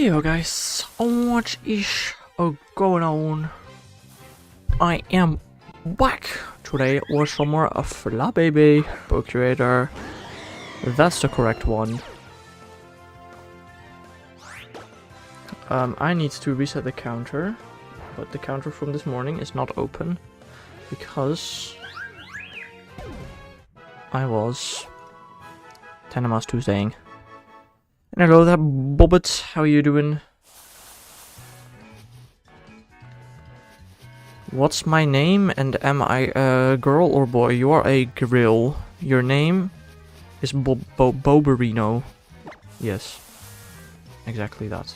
Yo guys, what is going on? I am back today with some more of Flabebe Procurator. That's the correct one. I need to reset the counter, but the counter from this morning is not open because I was Tenema's Tuesdaying. And hello there, Bobbit, how are you doing? What's my name and am I a girl or boy? You are a grill. Your name is Boberino. Yes, exactly that.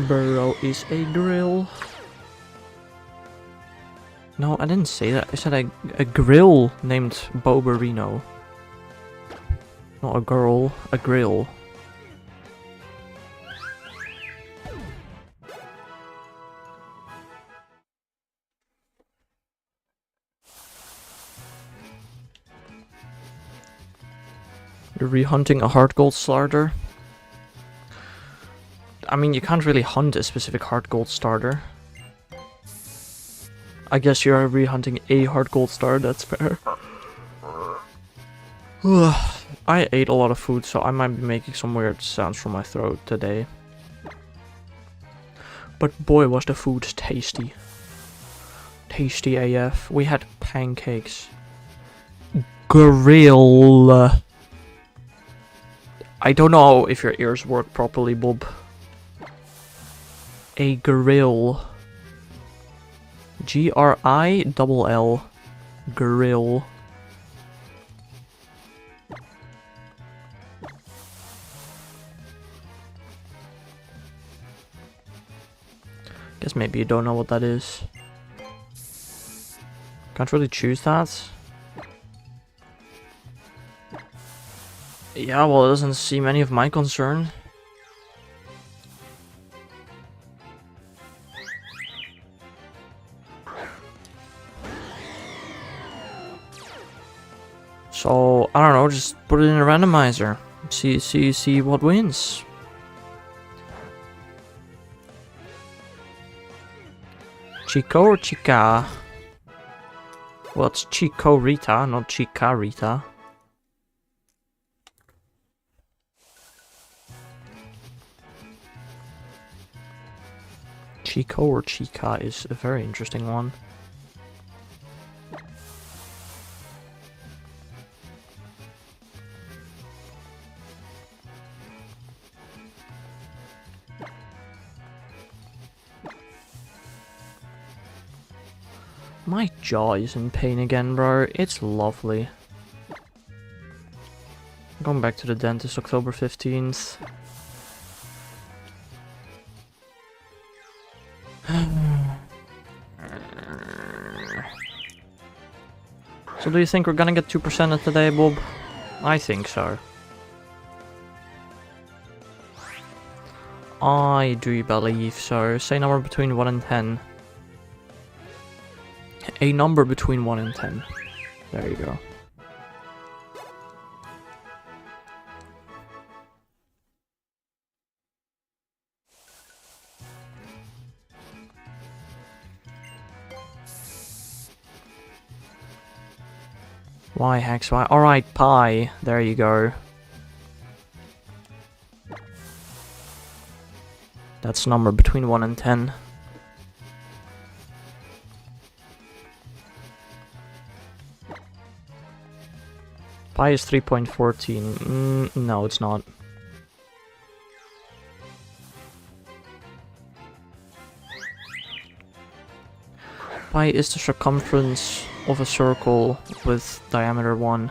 Burrow is a grill. No, I didn't say that. I said a grill named Boberino. Not a girl, a grill. You're re-hunting a hard gold starter? I mean, you can't really hunt a specific hard gold starter. I guess you're re-hunting a hard gold starter, that's fair. I ate a lot of food, so I might be making some weird sounds from my throat today. But boy, was the food tasty. Tasty AF. We had pancakes. Grill. I don't know if your ears work properly, Bob. A grill. Grill. Grill. Guess maybe you don't know what that is. Can't really choose that. Yeah, well, it doesn't seem any of my concern. So, I don't know, just put it in a randomizer. See what wins. Chico or Chica? Well, it's Chico Rita, not Chica Rita. Chico or Chica is a very interesting one. My jaw is in pain again, bro. It's lovely. I'm going back to the dentist October 15th. So do you think we're gonna get 2% today, Bob? I think so. I do believe so. Say a number between 1 and 10. A number between 1 and 10. There you go. Y hex Y. Alright, pi. There you go. That's a number between 1 and 10. Pi is 3.14. No, it's not. Pi is the circumference of a circle with diameter 1.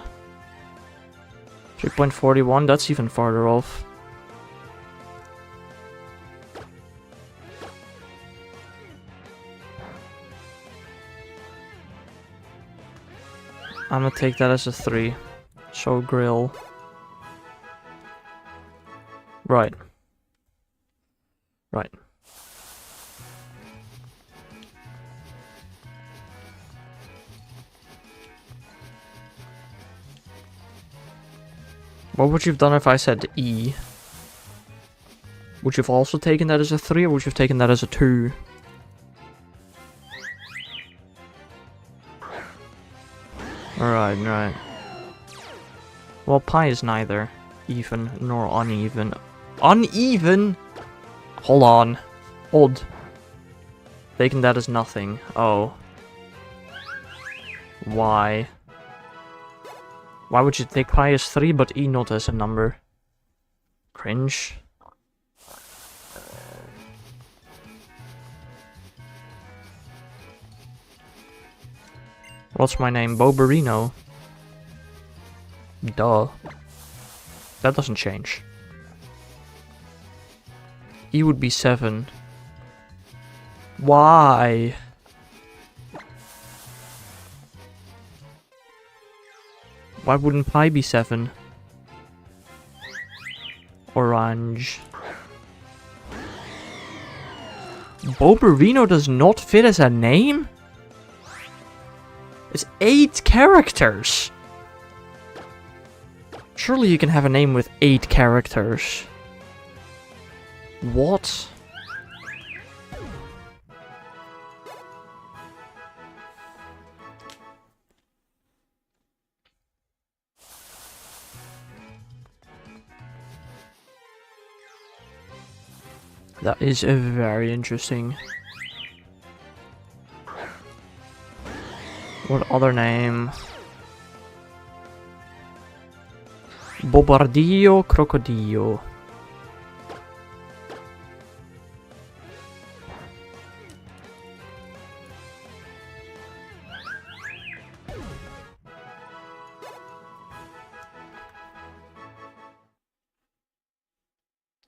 3.41, that's even farther off. I'm gonna take that as a 3. So grill. Right. Right. What would you have done if I said E? Would you have also taken that as a 3, or would you have taken that as a 2? Right, right. Well, pi is neither even nor uneven. Uneven? Hold on. Odd. Taking that as nothing. Oh. Why? Why would you take pi as 3 but e not as a number? Cringe. What's my name? Boberino. Duh. That doesn't change. E would be 7. Why? Why wouldn't pi be 7? Orange. Boberino does not fit as a name? It's 8 characters! Surely you can have a name with 8 characters. What? That is very interesting. What other name? Bobardillo Crocodillo.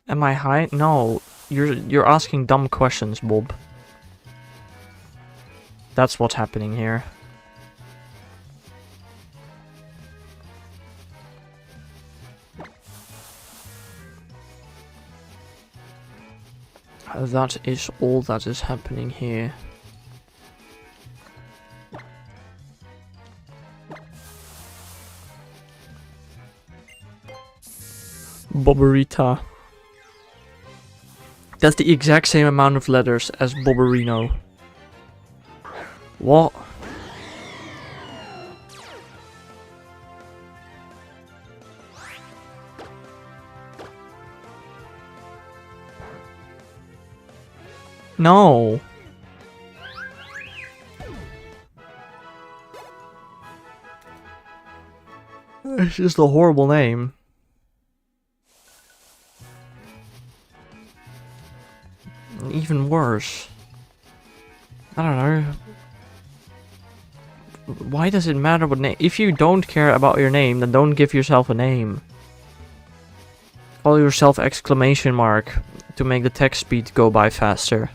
Am I high? No. You're asking dumb questions, Bob. That's what's happening here. That is all that is happening here. Bobarita. That's the exact same amount of letters as Boberino. What? No. It's just a horrible name. Even worse. I don't know. Why does it matter what name? If you don't care about your name, then don't give yourself a name. Call yourself exclamation mark to make the text speed go by faster.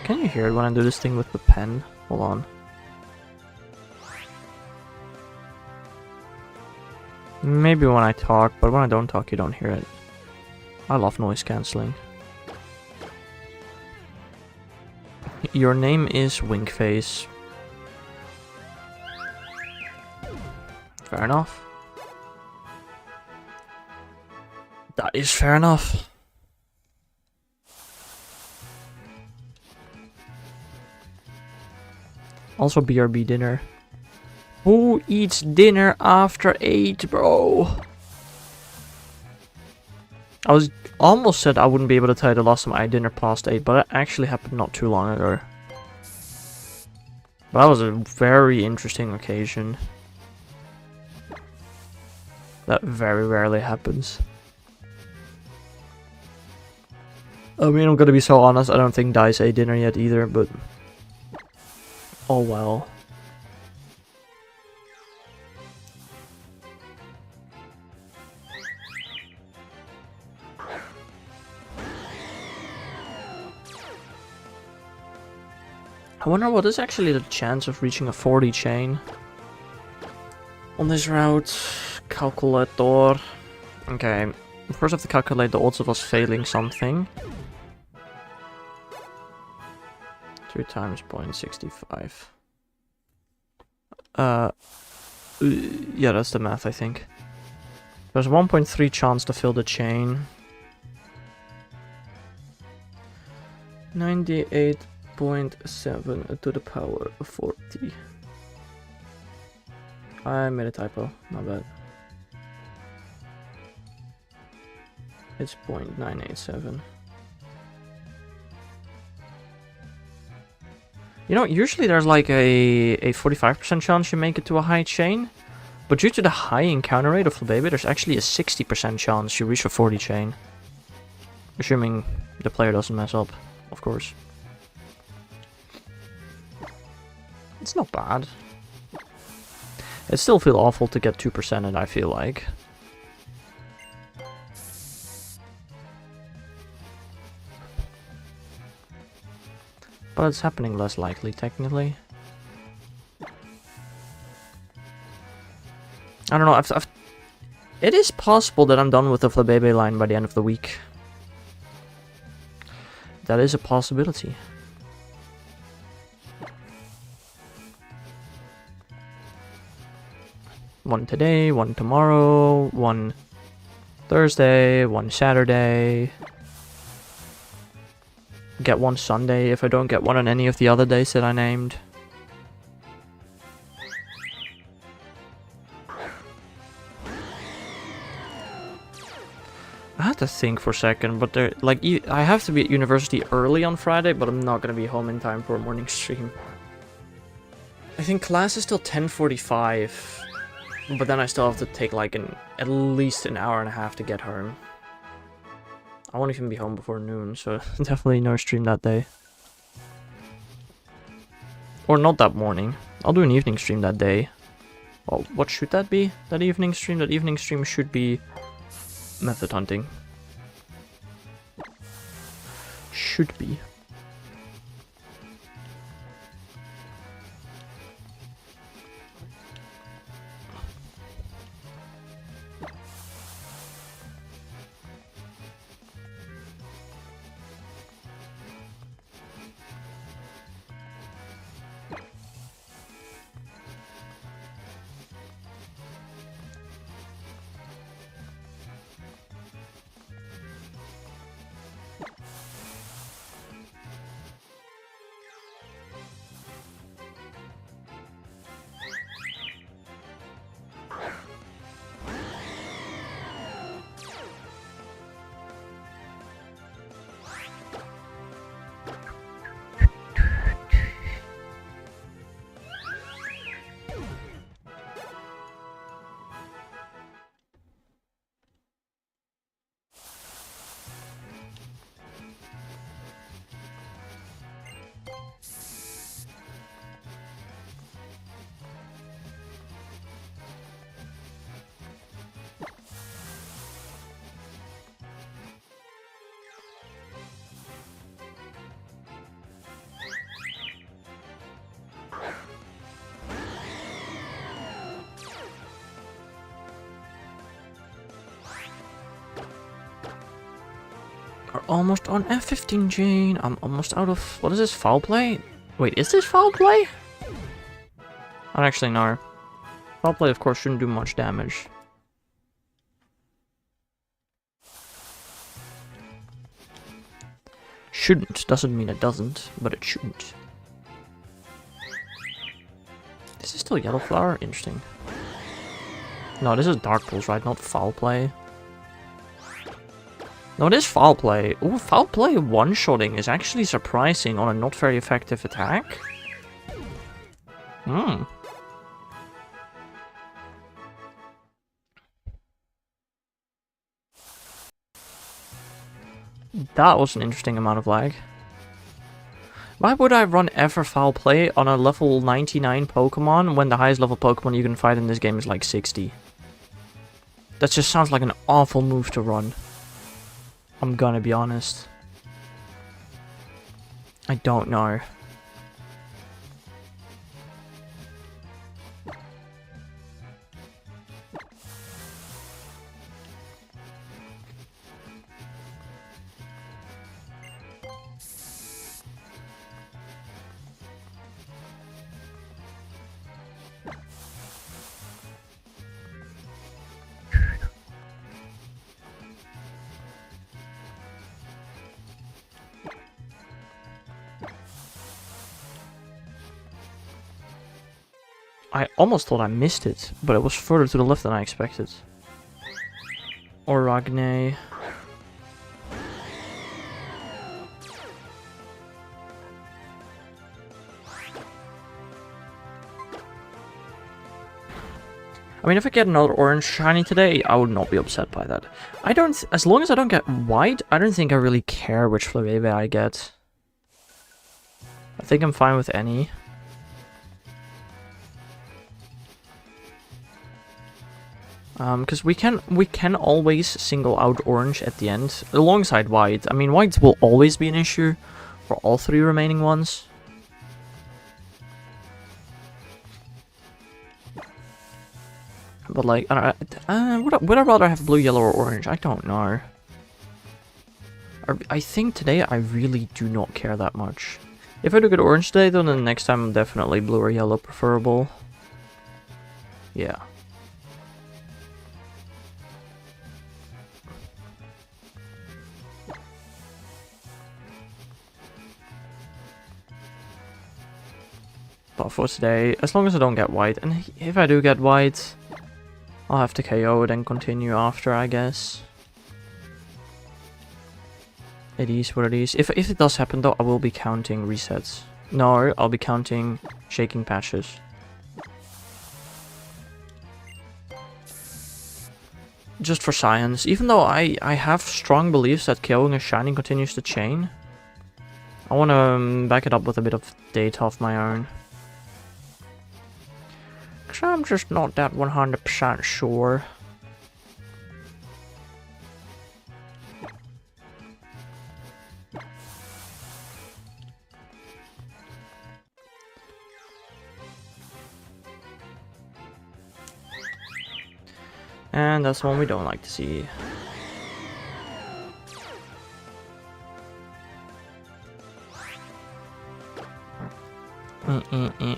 Can you hear it when I do this thing with the pen? Hold on. Maybe when I talk, but when I don't talk you don't hear it. I love noise cancelling. Your name is Winkface. Fair enough. That is fair enough. Also BRB dinner. Who eats dinner after 8, bro? I was almost said I wouldn't be able to tell you the last time I had dinner past 8, but it actually happened not too long ago. But that was a very interesting occasion. That very rarely happens. I mean, I'm gonna be so honest, I don't think Dice ate dinner yet either, but... oh well. I wonder what is actually the chance of reaching a 40 chain on this route. Calculator. Okay, First I have to calculate the odds of us failing something. 2 times 0.65. Yeah, that's the math, I think. There's 1.3 chance to fill the chain. 98.7 to the power of 40. I made a typo, my bad. It's 0.987. You know, usually there's like a 45% chance you make it to a high chain. But due to the high encounter rate of Flabebe, there's actually a 60% chance you reach a 40 chain. Assuming the player doesn't mess up, of course. It's not bad. It still feels awful to get 2% and I feel like. But it's happening less likely, technically. I don't know, it is possible that I'm done with the Flabebe line by the end of the week. That is a possibility. One today, one tomorrow, one Thursday, one Saturday. Get one Sunday if I don't get one on any of the other days that I named. I had to think for a second, but there, like, I have to be at university early on Friday, but I'm not gonna be home in time for a morning stream. I think class is till 10:45, but then I still have to take like at least an hour and a half to get home. I won't even be home before noon, so definitely no stream that day. Or not that morning. I'll do an evening stream that day. Well, what should that be? That evening stream? That evening stream should be method hunting. Should be. We're almost on F15, Jane. I'm almost out of... What is this? Foul play? Wait, is this foul play? I don't actually know. Foul play, of course, shouldn't do much damage. Shouldn't. Doesn't mean it doesn't, but it shouldn't. This is still yellow flower? Interesting. No, this is dark pulse, right? Not foul play. No, it is foul play. Ooh, foul play one-shotting is actually surprising on a not very effective attack. Hmm. That was an interesting amount of lag. Why would I run ever foul play on a level 99 Pokemon when the highest level Pokemon you can fight in this game is like 60? That just sounds like an awful move to run. I'm gonna be honest. I don't know. I almost thought I missed it, but it was further to the left than I expected. Oragne. I mean, if I get another orange shiny today, I would not be upset by that. I don't... As long as I don't get white, I don't think I really care which Flabebe I get. I think I'm fine with any. Because we can always single out orange at the end, alongside white. I mean, white will always be an issue for all three remaining ones. But like, would I rather have blue, yellow, or orange? I don't know. I think today I really do not care that much. If I do get orange today, then the next time definitely blue or yellow preferable. Yeah. But for today, as long as I don't get white, and if I do get white, I'll have to KO it and continue after, I guess. It is what it is. If it does happen though, I will be counting resets. No, I'll be counting shaking patches. Just for science, even though I have strong beliefs that KOing a shiny continues the chain, I want to back it up with a bit of data of my own. Because I'm just not that 100% sure. And that's one we don't like to see.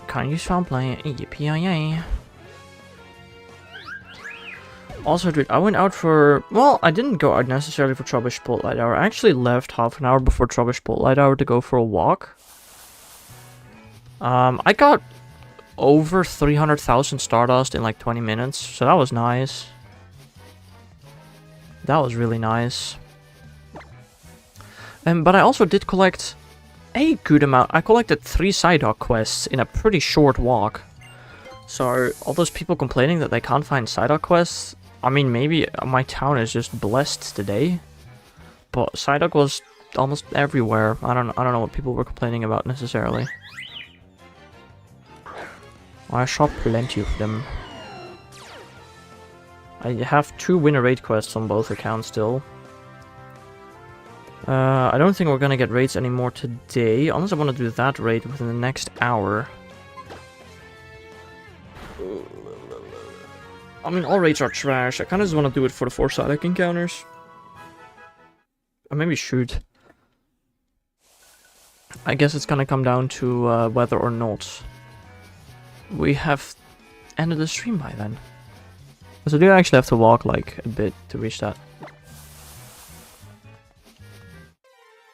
Can't you stop playing? Yippee-yay. Also, dude, I went out for... Well, I didn't go out necessarily for Trouble Spotlight Hour. I actually left half an hour before Trouble Spotlight Hour to go for a walk. I got over 300,000 Stardust in like 20 minutes, so that was nice. That was really nice. But I also did collect a good amount. I collected 3 Psyduck quests in a pretty short walk. So, all those people complaining that they can't find Psyduck quests, I mean, maybe my town is just blessed today. But Psyduck was almost everywhere. I don't know what people were complaining about necessarily. I saw plenty of them. I have 2 winner raid quests on both accounts still. I don't think we're gonna get raids anymore today, unless I want to do that raid within the next hour. I mean, all raids are trash. I kind of just want to do it for the 4 Psyduck encounters. Or maybe shoot. I guess it's gonna come down to whether or not we have ended the stream by then. So I do actually have to walk like a bit to reach that.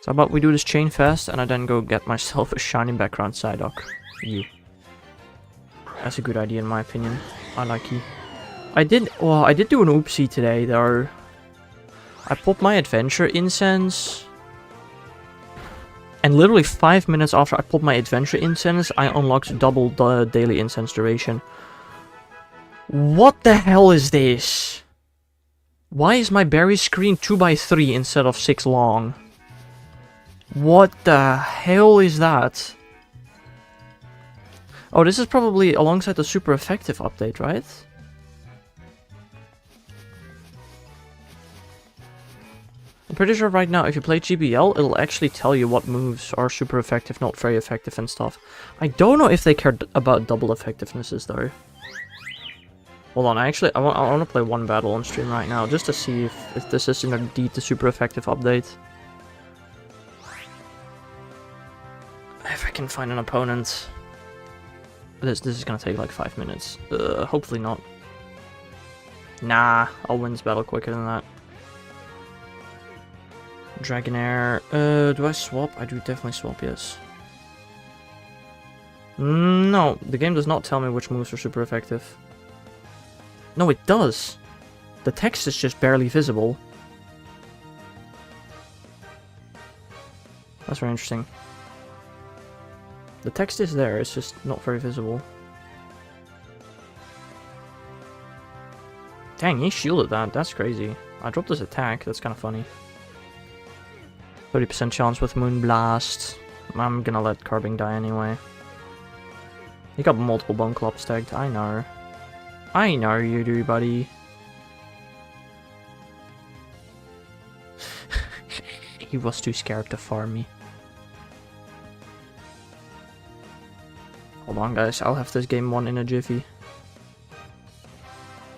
So how about we do this chain fast and I then go get myself a shiny background Psyduck. Yeah. That's a good idea in my opinion. I like it. I did do an oopsie today though. I popped my adventure incense. And literally 5 minutes after I popped my adventure incense, I unlocked double the daily incense duration. What the hell is this? Why is my berry screen 2x3 instead of 6 long? What the hell is that? Oh, this is probably alongside the super effective update, right? I'm pretty sure right now if you play GBL, it'll actually tell you what moves are super effective, not very effective and stuff. I don't know if they care about double effectivenesses though. Hold on, I want to play one battle on stream right now, just to see if this is indeed the super effective update. If I can find an opponent. This is gonna take like 5 minutes. Hopefully not. Nah, I'll win this battle quicker than that. Dragonair. Do I swap? I do definitely swap, yes. No, the game does not tell me which moves are super effective. No, it does. The text is just barely visible. That's very interesting. The text is there, it's just not very visible. Dang, he shielded that. That's crazy. I dropped his attack. That's kind of funny. 30% chance with Moonblast. I'm gonna let Carbing die anyway. He got multiple Bone Clubs tagged. I know. I know you do, buddy. He was too scared to farm me. Hold on, guys. I'll have this game won in a jiffy.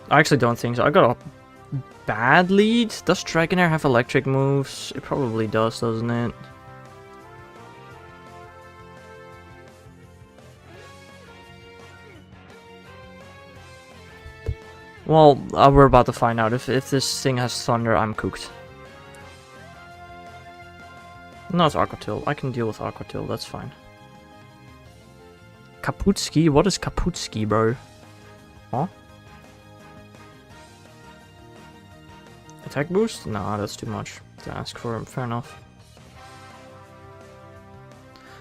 I actually don't think so. I got a bad lead. Does Dragonair have electric moves? It probably does, doesn't it? Well, we're about to find out. If this thing has Thunder, I'm cooked. No, it's Aquatil. I can deal with Aquatil, that's fine. Kaputski? What is Kaputski, bro? Huh? Attack boost? Nah, that's too much to ask for. Fair enough.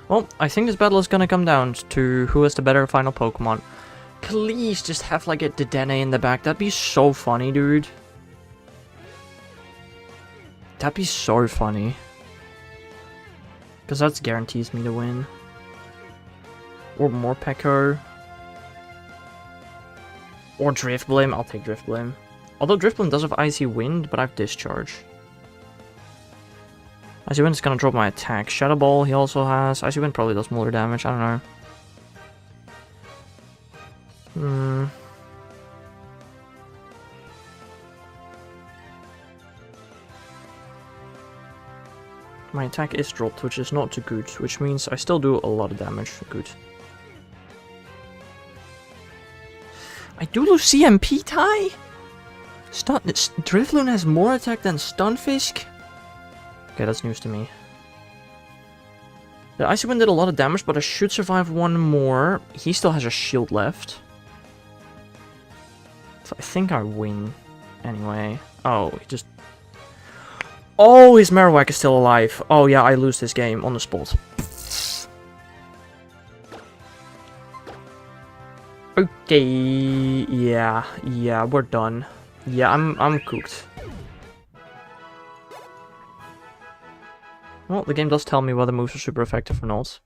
Well, I think this battle is gonna come down to who has the better final Pokemon. Please just have like a Dedenne in the back. That'd be so funny, dude. That'd be so funny. Because that guarantees me to win. Or Morpeko. Or Driftblim. I'll take Driftblim. Although Driftblim does have Icy Wind, but I have Discharge. Icy Wind is gonna drop my attack. Shadow Ball he also has. Icy Wind probably does more damage, I don't know. My attack is dropped, which is not too good, which means I still do a lot of damage. Good. I do lose CMP tie? Drifloon has more attack than Stunfisk? Okay, that's news to me. The Icy Wind did a lot of damage, but I should survive one more. He still has a shield left. So I think I win. Anyway. Oh, he just... Oh, his Marowak is still alive. Oh yeah, I lose this game on the spot. Okay, yeah, we're done. Yeah, I'm cooked. Well, the game does tell me whether moves are super effective or not.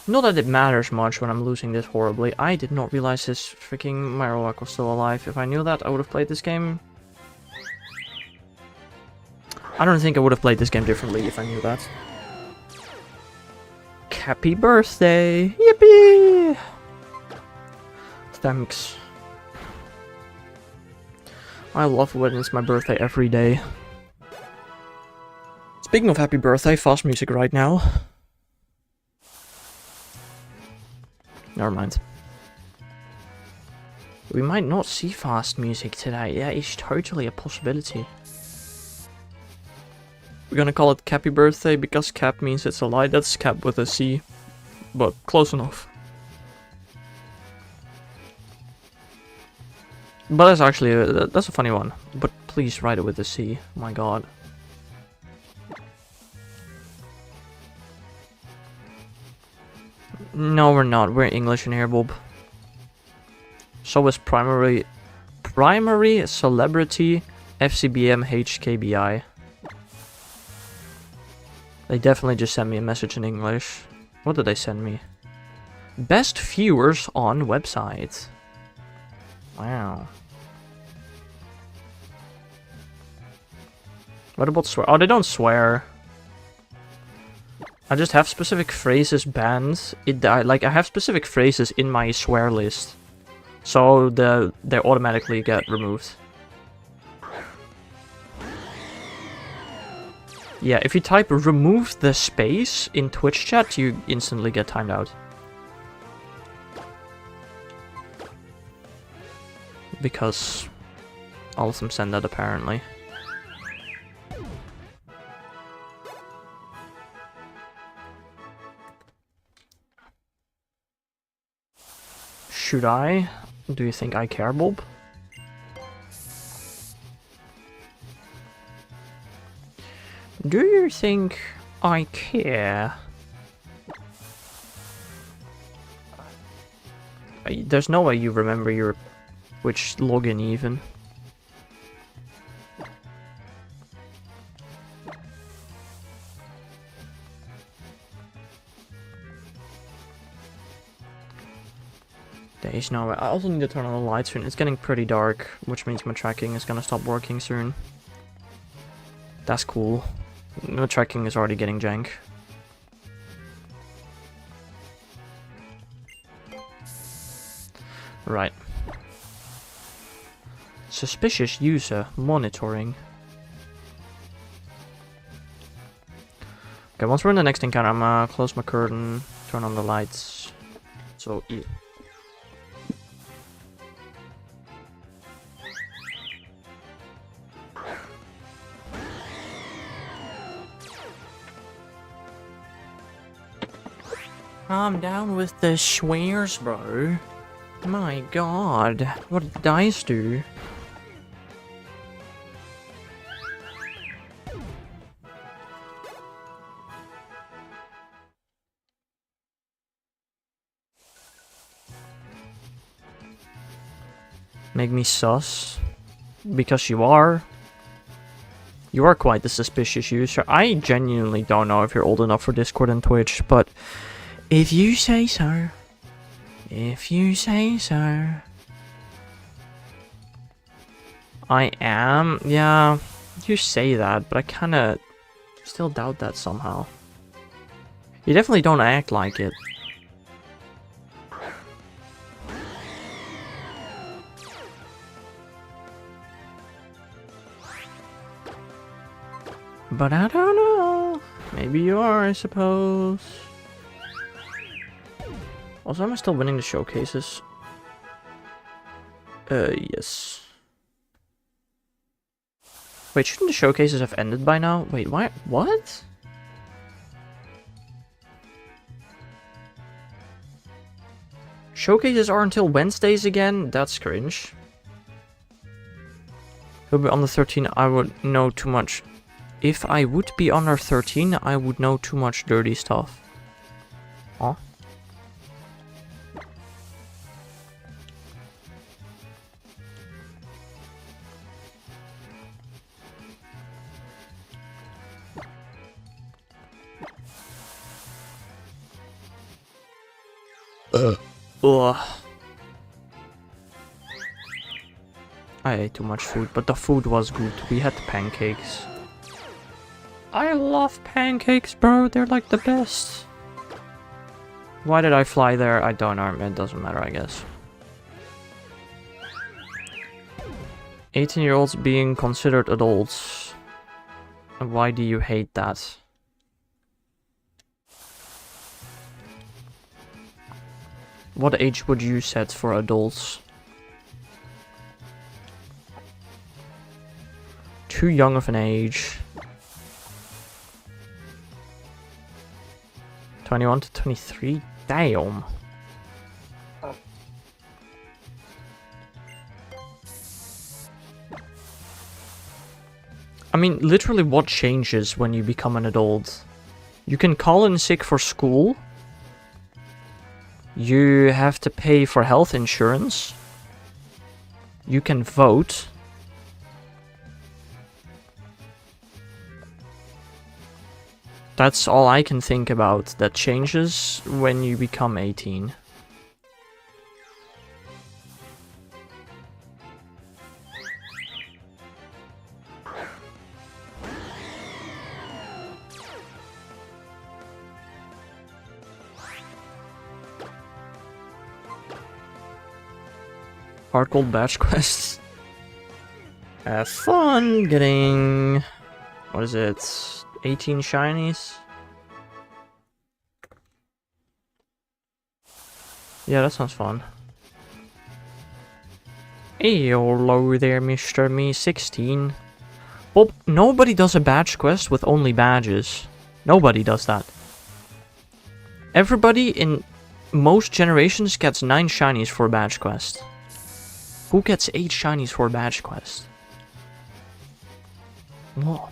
Not that it matters much when I'm losing this horribly. I did not realize this freaking Marowak was still alive. If I knew that, I would have played this game. I don't think I would have played this game differently if I knew that. Happy birthday! Yippee! Thanks. I love when it's my birthday every day. Speaking of happy birthday, fast music right now. Never mind. We might not see fast music today. Yeah, it's totally a possibility. We're gonna call it Cappy Birthday because Cap means it's a lie. That's Cap with a C, but close enough. But that's actually that's a funny one. But please write it with a C. My God. No, we're not. We're English in here, Bob. So is primary celebrity FCBM HKBI. They definitely just sent me a message in English. What did they send me? Best viewers on website. Wow. What about swear? Oh, they don't swear. I just have specific phrases banned. I have specific phrases in my swear list, so they automatically get removed. Yeah, if you type remove the space in Twitch chat, you instantly get timed out. Because all of them send that apparently. Should I? Do you think I care, Bob? Do you think I care? There's no way you remember your which login even. There's no way. I also need to turn on the light soon. It's getting pretty dark, which means my tracking is gonna stop working soon. That's cool. The tracking is already getting jank. Right. Suspicious user monitoring. Okay, once we're in the next encounter, I'm gonna close my curtain, turn on the lights. So, yeah. Calm down with the swears, bro. My god, what did dice do? Make me sus? Because you are. You are quite the suspicious user. I genuinely don't know if you're old enough for Discord and Twitch, but if you say so. If you say so. I am? Yeah, you say that, but I kinda still doubt that somehow. You definitely don't act like it. But I don't know. Maybe you are, I suppose. Also, am I still winning the showcases? Yes. Wait, shouldn't the showcases have ended by now? Wait, why? What? Showcases are until Wednesdays again? That's cringe. He'll be under 13, I would know too much. If I would be under 13, I would know too much dirty stuff. Huh? Ugh. I ate too much food, but the food was good. We had pancakes. I love pancakes, bro. They're like the best. Why did I fly there? I don't know. It doesn't matter, I guess. 18-year-olds being considered adults. Why do you hate that? What age would you set for adults? Too young of an age. 21 to 23? Damn. I mean, literally what changes when you become an adult? You can call in sick for school. You have to pay for health insurance. You can vote. That's all I can think about that changes when you become 18. Hard gold batch quests. Have fun getting... What is it? 18 shinies? Yeah, that sounds fun. Hey, hello there, Mr. Me 16. Well, nobody does a badge quest with only badges. Nobody does that. Everybody in most generations gets 9 shinies for a badge quest. Who gets 8 shinies for a badge quest? Whoa.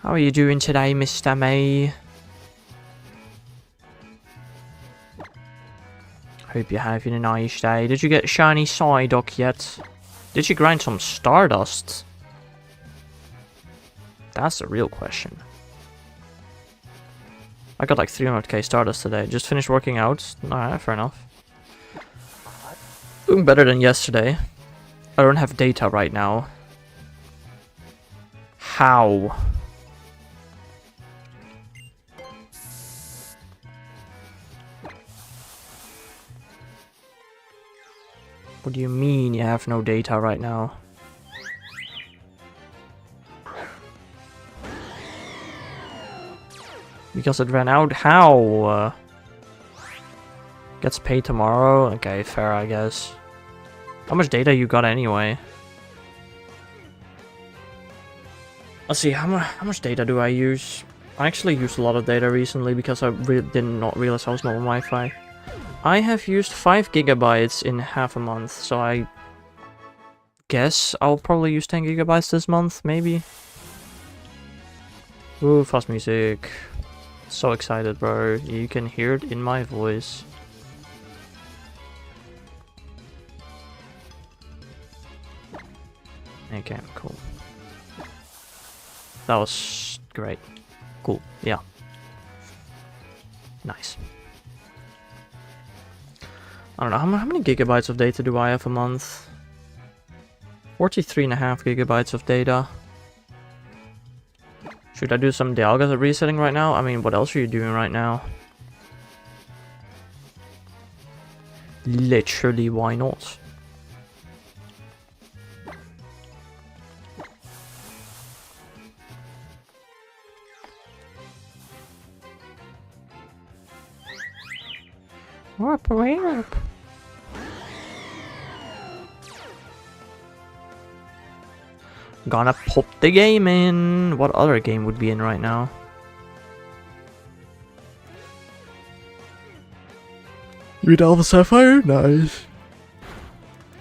How are you doing today, Mr. May? Hope you're having a nice day. Did you get shiny Psyduck yet? Did you grind some Stardust? That's the real question. I got like 300k Stardust today. Just finished working out. Alright, fair enough. Doing better than yesterday. I don't have data right now. How? What do you mean you have no data right now? Because it ran out? How? Gets paid tomorrow? Okay, fair, I guess. How much data you got anyway? Let's see, how much data do I use? I actually used a lot of data recently because I did not realize I was not on Wi-Fi. I have used 5 gigabytes in half a month, so I guess I'll probably use 10 gigabytes this month, maybe. Ooh, fast music. So excited, bro. You can hear it in my voice. Okay, cool. That was great. Cool, yeah. Nice. I don't know, how many gigabytes of data do I have a month? 43.5 gigabytes of data. Should I do some Dialga resetting right now? I mean, what else are you doing right now? Literally, why not? Warp. Gonna pop the game in. What other game would be in right now? With Alpha Sapphire? Nice.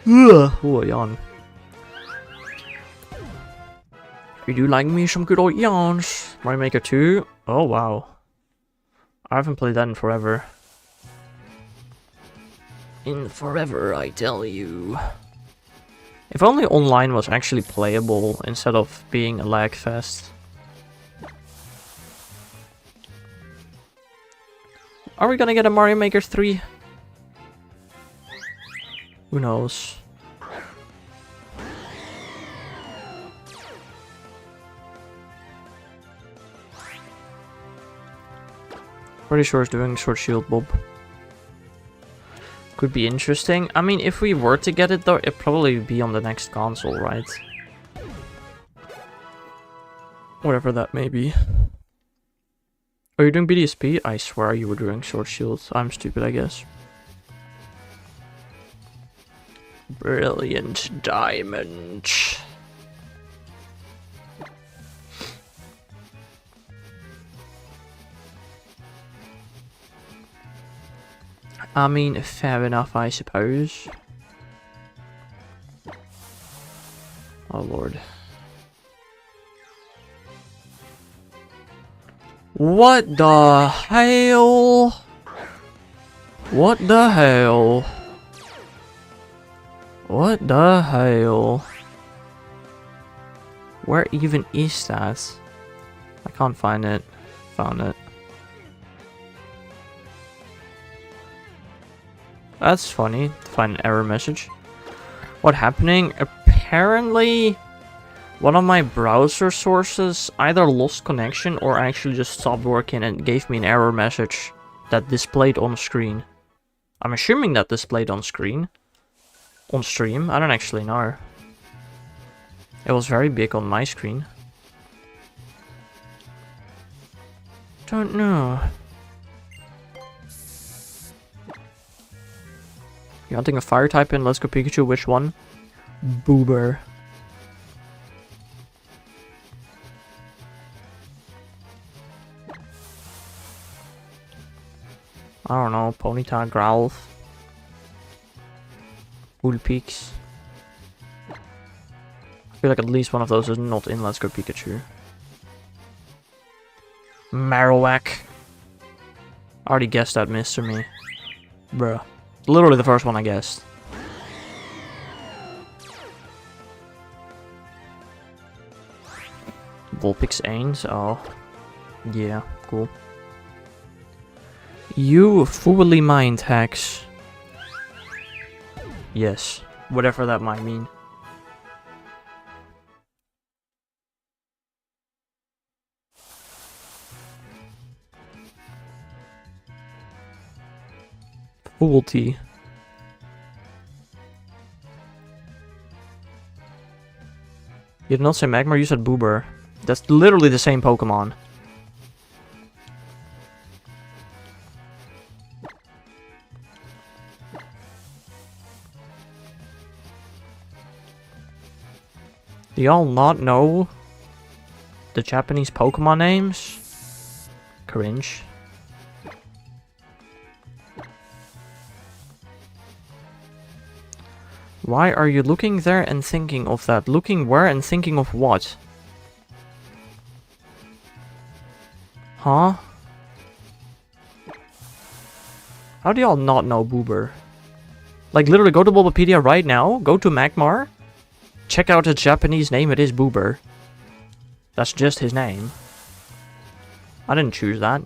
Ugh. Ooh, yawn. You do like me some good old yawns. Mario Maker 2? Oh, wow. I haven't played that in forever. In forever, I tell you. If only online was actually playable instead of being a lag fest. Are we gonna get a Mario Maker 3? Who knows? Pretty sure it's doing Sword Shield Bob. Could be interesting. I mean, if we were to get it though, it'd probably be on the next console, right? Whatever that may be. Are you doing BDSP? I swear you were doing Sword Shield. I'm stupid, I guess. Brilliant diamond. I mean, fair enough, I suppose. Oh lord. What the hell? What the hell? What the hell? Where even is that? I can't find it. Found it. That's funny to find an error message. What happening? Apparently, one of my browser sources either lost connection or actually just stopped working and gave me an error message that displayed on screen. I'm assuming that displayed on screen. On stream? I don't actually know. It was very big on my screen. Don't know. You're hunting a fire type in Let's Go Pikachu, which one? Boober. I don't know, Ponyta, Growlithe, Vulpix. I feel like at least one of those is not in Let's Go Pikachu. Marowak. I already guessed that missed to me. Bruh. Literally the first one I guessed. Vulpix Ains, oh. Yeah, cool. You fully mind hacks. Yes, whatever that might mean. Foolty. You did not say Magmar, you said Boober. That's literally the same Pokemon. Do y'all not know the Japanese Pokemon names? Cringe. Why are you looking there and thinking of that? Looking where and thinking of what? Huh? How do y'all not know Boober? Like, literally, go to Bulbapedia right now, go to Magmar, check out his Japanese name, it is Boober. That's just his name. I didn't choose that.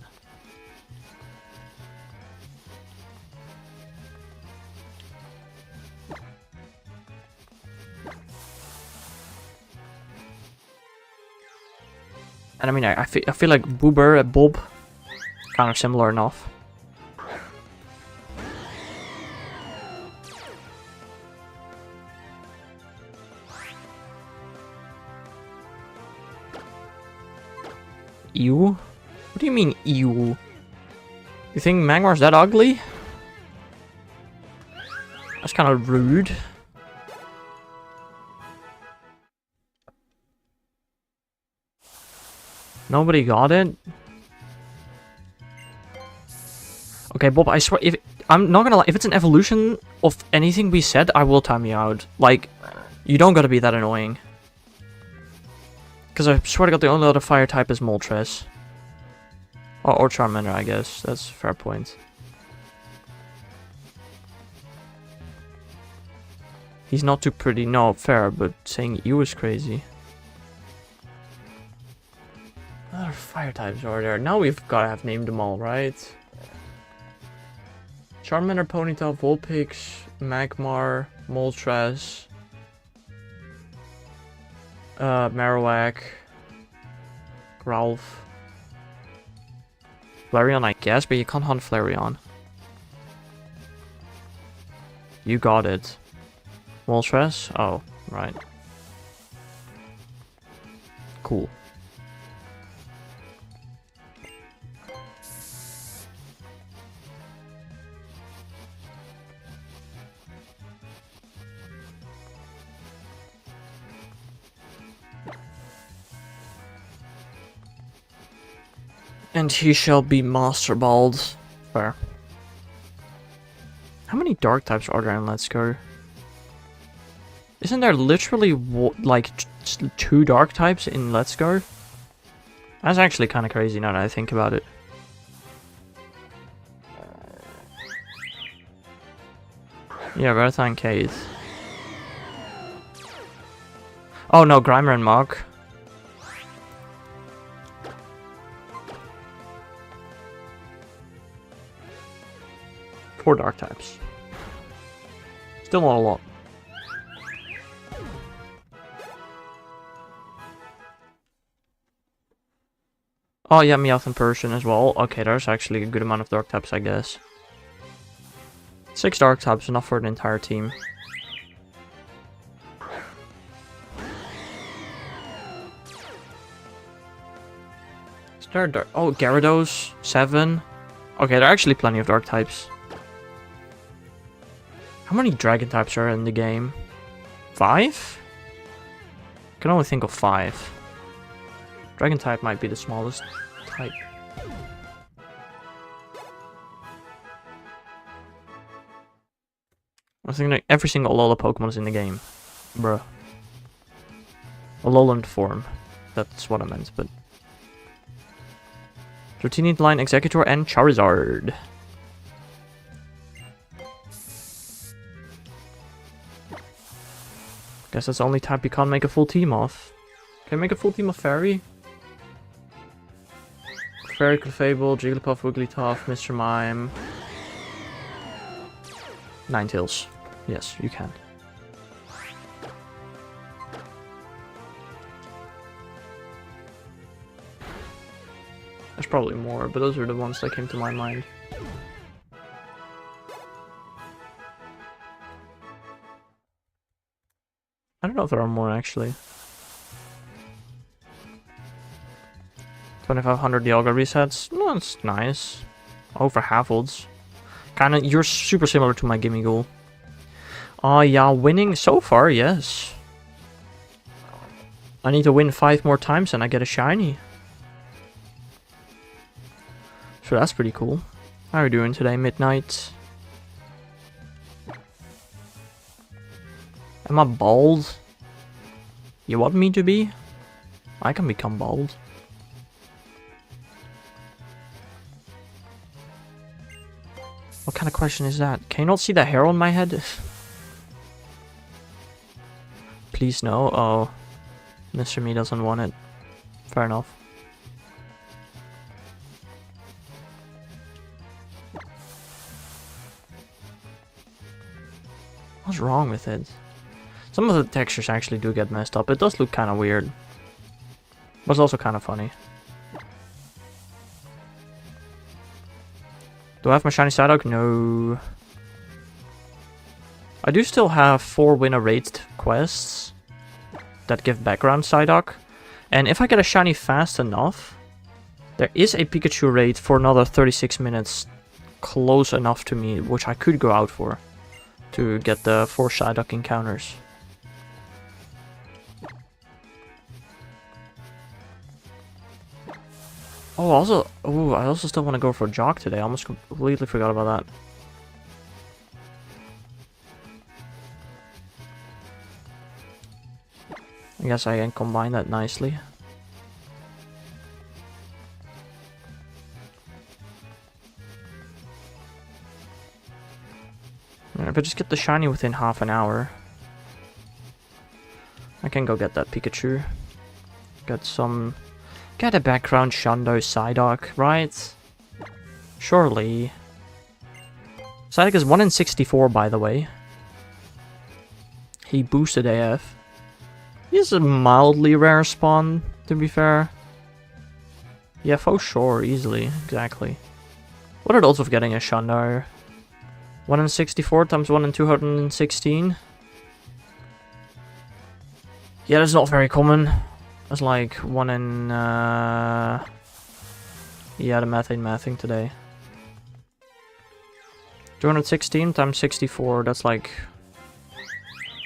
And I mean, I feel like Boober and Bob kind of similar enough. Ew? What do you mean, ew? You think Magmar's that ugly? That's kind of rude. Nobody got it? Okay, Bob, I swear, if I'm not gonna lie, if it's an evolution of anything we said, I will time you out. Like, you don't gotta be that annoying. Because I swear to God, the only other fire type is Moltres. Or Charmander, I guess. That's a fair point. He's not too pretty. No, fair, but saying you is crazy. What other fire types are there? Now we've gotta have named them all, right? Charmander, Ponyta, Vulpix, Magmar, Moltres, Marowak, Growlithe, Flareon, I guess, but you can't hunt Flareon. You got it. Moltres? Oh, right. Cool. And he shall be Master Bald. Fair. How many dark types are there in Let's Go? Isn't there literally like just 2 dark types in Let's Go? That's actually kind of crazy now that I think about it. Yeah, Bertha and Kate. Oh no, Grimer and Mog. Four dark types. Still not a lot. Oh yeah, Meowth and Persian as well. Okay, there's actually a good amount of dark types, I guess. 6 dark types, enough for an entire team. Is there dark? Oh, Gyarados, 7. Okay, there are actually plenty of dark types. How many dragon types are in the game? 5? I can only think of 5. Dragon type might be the smallest type. I think like every single Alola Pokemon is in the game. Bruh. Alolan form. That's what I meant, but... Dratini, Line, Executor, and Charizard. Guess that's the only type you can't make a full team of. Can I make a full team of Fairy? Fairy, Clefable, Jigglypuff, Wigglytuff, Mr. Mime... Ninetales. Yes, you can. There's probably more, but those are the ones that came to my mind. I don't know if there are more, actually. 2500 Dialga resets. No, that's nice. Oh, for Halfolds. Kinda, you're super similar to my Gimme Ghoul. Yeah, winning so far, yes. I need to win 5 more times and I get a shiny. So that's pretty cool. How are we doing today, Midnight? Am I bald? You want me to be? I can become bald. What kind of question is that? Can you not see the hair on my head? Please no. Oh. Mr. Me doesn't want it. Fair enough. What's wrong with it? Some of the textures actually do get messed up. It does look kind of weird. But it's also kind of funny. Do I have my shiny Psyduck? No. I do still have 4 winner rated quests that give background Psyduck. And if I get a shiny fast enough, there is a Pikachu raid for another 36 minutes close enough to me, which I could go out for to get the 4 Psyduck encounters. Oh, I also still want to go for a Jock today. I almost completely forgot about that. I guess I can combine that nicely. If I just get the shiny within half an hour, I can go get that Pikachu. Get a background Shundo Psyduck, right? Surely. Psyduck is 1 in 64, by the way. He boosted AF. He's a mildly rare spawn, to be fair. Yeah, for sure, easily, exactly. What are the odds of getting a Shundo? 1 in 64 times 1 in 216? Yeah, that's not very common. That's like 1 in... Yeah, the math ain't mathing today. 216 times 64, that's like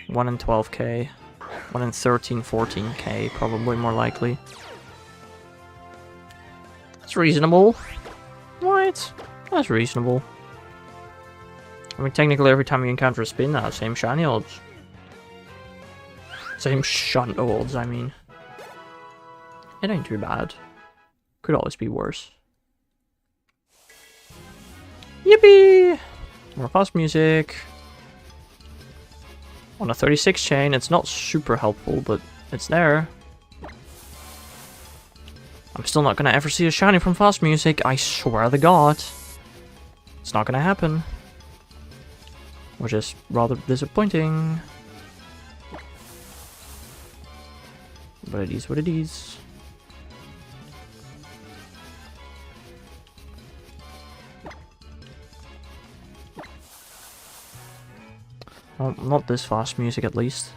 1 in 12k. 1 in 14k, probably more likely. That's reasonable. Right, that's reasonable. I mean, technically every time you encounter a spin, same shiny odds. Same Shundo odds, I mean. It ain't too bad. Could always be worse. Yippee! More fast music. On a 36 chain, it's not super helpful, but it's there. I'm still not gonna ever see a shiny from fast music, I swear to God. It's not gonna happen. Which is rather disappointing. But it is what it is. Well, not this fast music at least.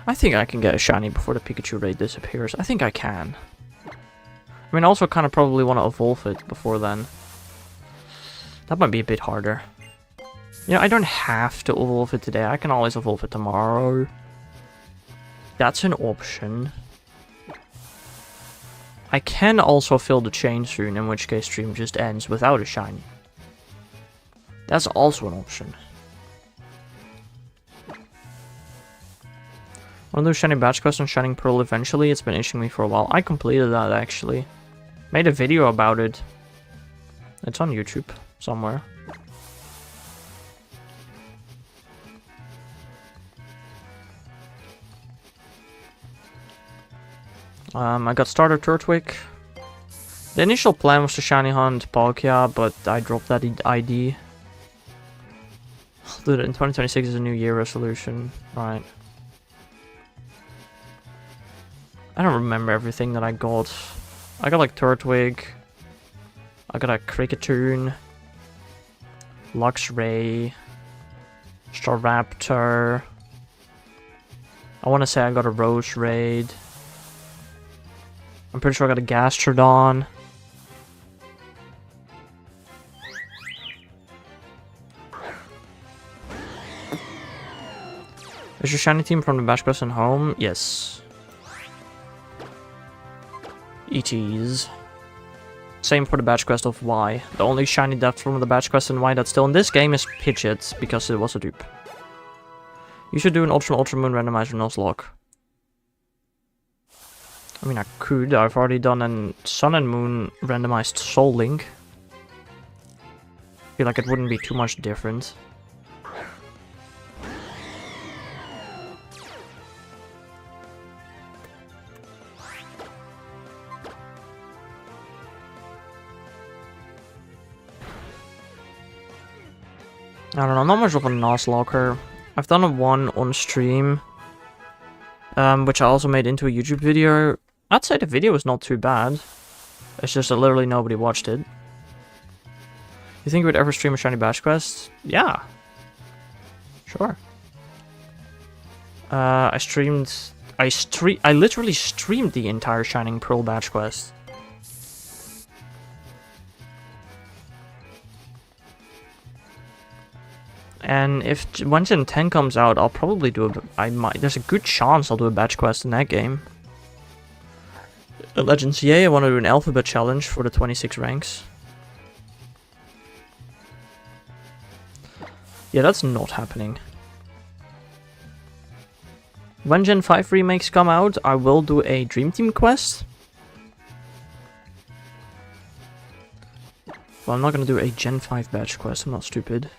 I think I can get a shiny before the Pikachu raid disappears. I think I can. I mean, I also kind of probably want to evolve it before then. That might be a bit harder. You know, I don't have to evolve it today. I can always evolve it tomorrow. That's an option. I can also fill the chain soon, in which case stream just ends without a shiny. That's also an option. Wanna do shiny batch quest on Shining Pearl eventually? It's been itching me for a while. I completed that actually. Made a video about it. It's on YouTube somewhere. I got starter Turtwig. The initial plan was to shiny hunt Palkia, but I dropped that ID. I'll do it in 2026 is a new year resolution. Right. I don't remember everything that I got. I got like Turtwig. I got a Cricketune. Luxray. Staraptor. I want to say I got a Rose Raid. I'm pretty sure I got a Gastrodon. Is your shiny team from the Bash Quest and home? Yes. It is. Same for the Batch Quest of Y. The only shiny depth from the Batch Quest and Y that's still in this game is Pidgeot, because it was a dupe. You should do an Ultra Moon randomizer Nuzlocke. I mean, I could. I've already done an Sun and Moon randomized Soul Link. I feel like it wouldn't be too much different. I don't know, not much of a Nuzlocke. I've done one on stream, which I also made into a YouTube video. I'd say the video was not too bad. It's just that literally nobody watched it. You think you would ever stream a shiny Bash Quest? Yeah. Sure. I literally streamed the entire Shining Pearl Batch Quest. And if when Gen 10 comes out, I'll probably do there's a good chance I'll do a batch quest in that game. Legends, yay, I want to do an alphabet challenge for the 26 ranks. Yeah, that's not happening. When Gen 5 remakes come out, I will do a Dream Team quest. Well, I'm not going to do a Gen 5 batch quest, I'm not stupid.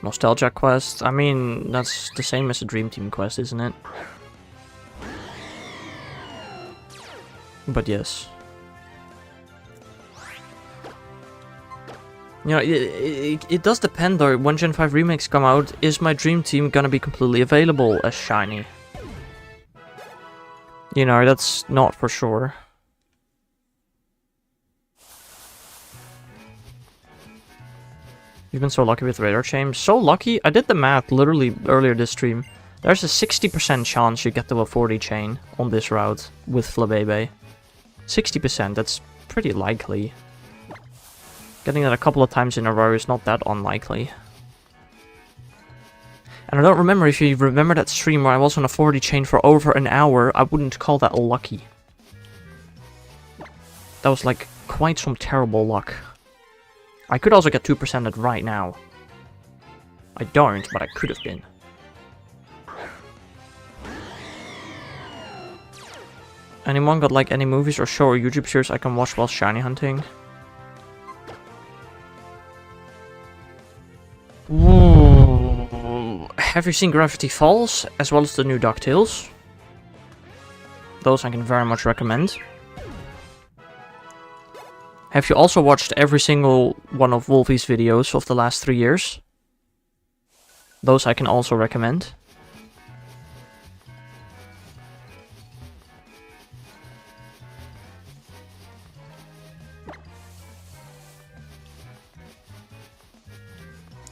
Nostalgia quest, I mean, that's the same as a Dream Team quest, isn't it? But yes. You know, it does depend though. When Gen 5 remakes come out, is my Dream Team gonna be completely available as shiny? You know, that's not for sure. You've been so lucky with Radar Chain. So lucky, I did the math literally earlier this stream. There's a 60% chance you get to a 40 chain on this route with Flabebe. 60%, that's pretty likely. Getting that a couple of times in a row is not that unlikely. And I don't remember, if you remember that stream where I was on a 40 chain for over an hour, I wouldn't call that lucky. That was like quite some terrible luck. I could also get 2% at right now. I don't, but I could have been. Anyone got like any movies or show or YouTube series I can watch while shiny hunting? Ooh. Have you seen Gravity Falls, as well as the new DuckTales? Those I can very much recommend. Have you also watched every single one of Wolfie's videos of the last 3 years? Those I can also recommend.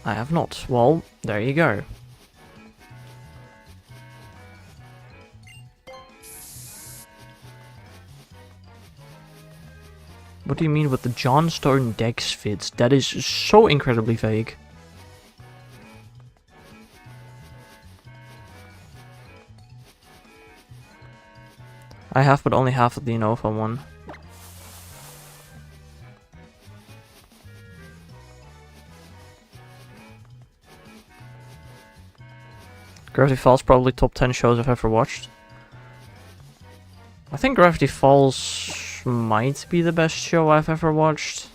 I have not. Well, there you go. What do you mean with the Johnstone Dex fits? That is so incredibly vague. I have, but only half of the Innova one. Gravity Falls probably top 10 shows I've ever watched. I think Gravity Falls might be the best show I've ever watched.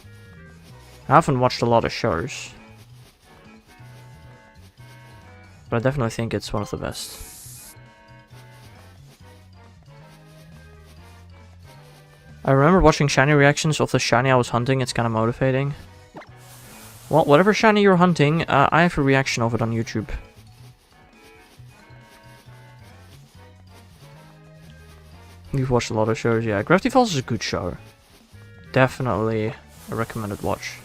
I haven't watched a lot of shows, but I definitely think it's one of the best. I remember watching shiny reactions of the shiny I was hunting. It's kind of motivating. Well, whatever shiny you're hunting, I have a reaction of it on YouTube. You've watched a lot of shows, yeah. Gravity Falls is a good show. Definitely a recommended watch.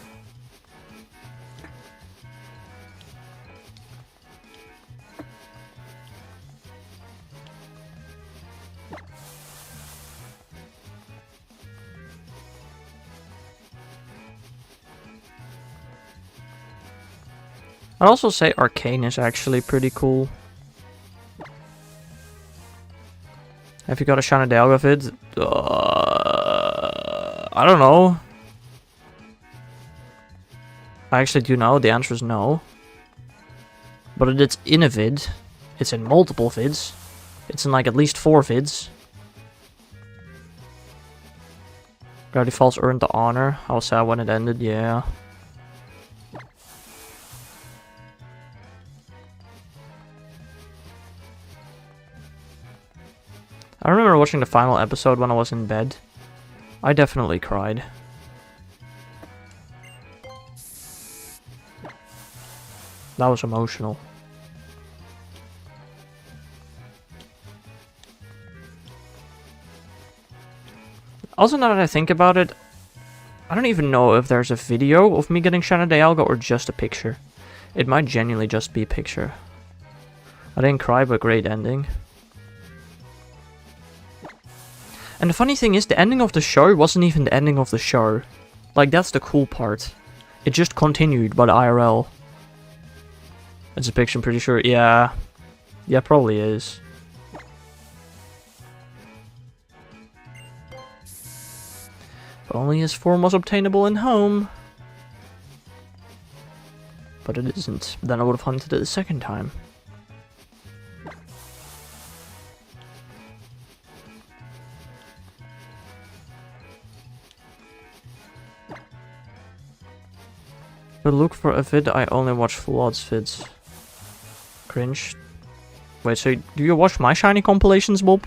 I'd also say Arcane is actually pretty cool. Have you got a Shana Dialga vid? I don't know. I actually do know. The answer is no. But it's in a vid. It's in multiple vids. It's in like at least 4 vids. Gravity Falls earned the honor. I was sad when it ended, yeah. I remember watching the final episode when I was in bed. I definitely cried. That was emotional. Also, now that I think about it, I don't even know if there's a video of me getting Shana Dialga or just a picture. It might genuinely just be a picture. I didn't cry, but great ending. And the funny thing is, the ending of the show wasn't even the ending of the show. Like, that's the cool part. It just continued, but IRL. It's a picture, I'm pretty sure. Yeah. Yeah, probably is. But only his form was obtainable in home. But it isn't. Then I would have hunted it a second time. But look for a vid, I only watch full odds vids. Cringe. Wait, so do you watch my shiny compilations, Bob?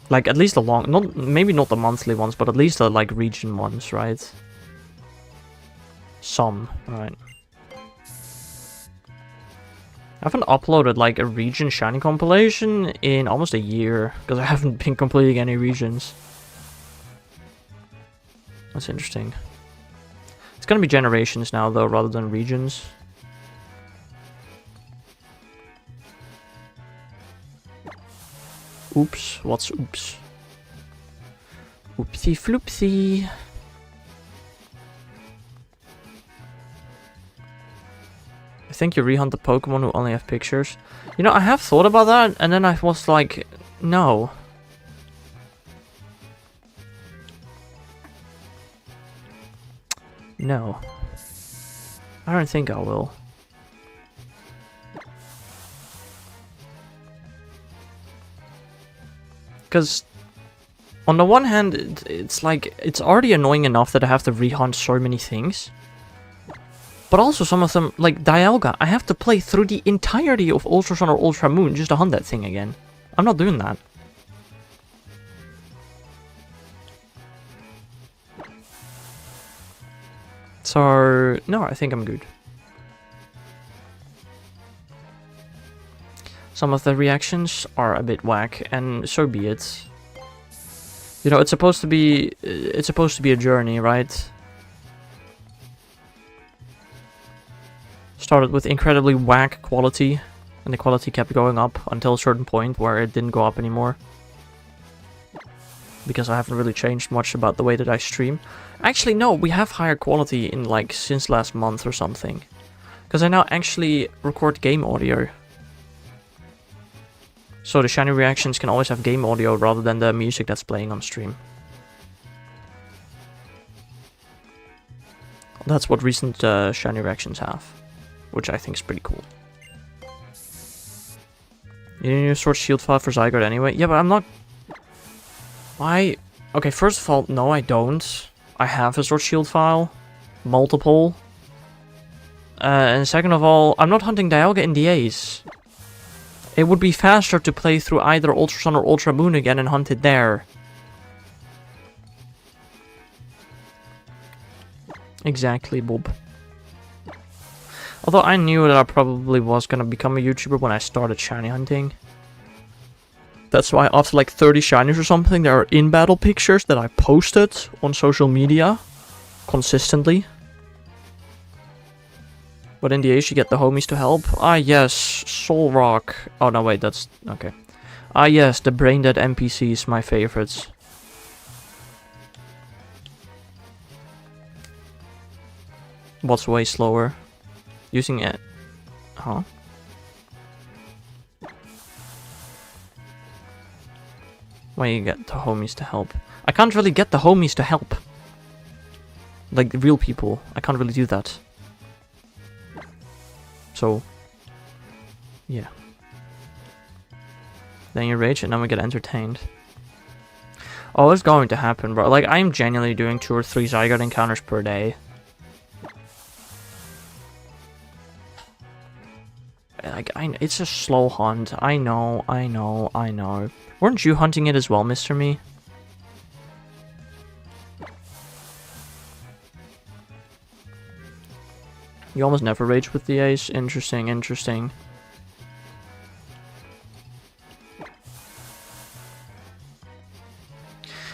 Like, at least the long, not maybe not the monthly ones, but at least the, like, region ones, right? Some, right. I haven't uploaded, like, a region shiny compilation in almost a year, because I haven't been completing any regions. That's interesting. It's gonna be generations now, though, rather than regions. Oops, what's oops? Oopsie floopsie. I think you rehunt the Pokemon who only have pictures. You know, I have thought about that, and then I was like, no. No. I don't think I will. Because, on the one hand, it's like, it's already annoying enough that I have to rehunt so many things. But also some of them, like Dialga, I have to play through the entirety of Ultra Sun or Ultra Moon just to hunt that thing again. I'm not doing that. So, no, I think I'm good. Some of the reactions are a bit whack, and so be it. You know, it's supposed to be a journey, right? Started with incredibly whack quality, and the quality kept going up until a certain point where it didn't go up anymore. Because I haven't really changed much about the way that I stream. Actually, no, we have higher quality in, like, since last month or something. Because I now actually record game audio. So the shiny reactions can always have game audio rather than the music that's playing on stream. That's what recent shiny reactions have, which I think is pretty cool. You need a sword shield file for Zygarde anyway? Yeah, but I'm not... Why? Okay, first of all, no I don't. I have a sword shield file. Multiple. And second of all, I'm not hunting Dialga in DAs. It would be faster to play through either Ultra Sun or Ultra Moon again and hunt it there. Exactly, Bob. Although I knew that I probably was gonna become a YouTuber when I started shiny hunting. That's why after like 30 shinies or something, there are in-battle pictures that I posted on social media consistently. But in the Ace you get the homies to help. Ah yes, Soul Rock. Oh no wait, that's... okay. Ah yes, the brain dead NPCs, my favorites. What's way slower? Using it. Huh? Why you get the homies to help? I can't really get the homies to help. Like real people. I can't really do that. So, yeah. Then you rage and then we get entertained. Oh, it's going to happen, bro. Like, I'm genuinely doing 2 or 3 Zygarde encounters per day. Like, it's a slow hunt. I know. Weren't you hunting it as well, Mr. Me? You almost never rage with the Ace. Interesting.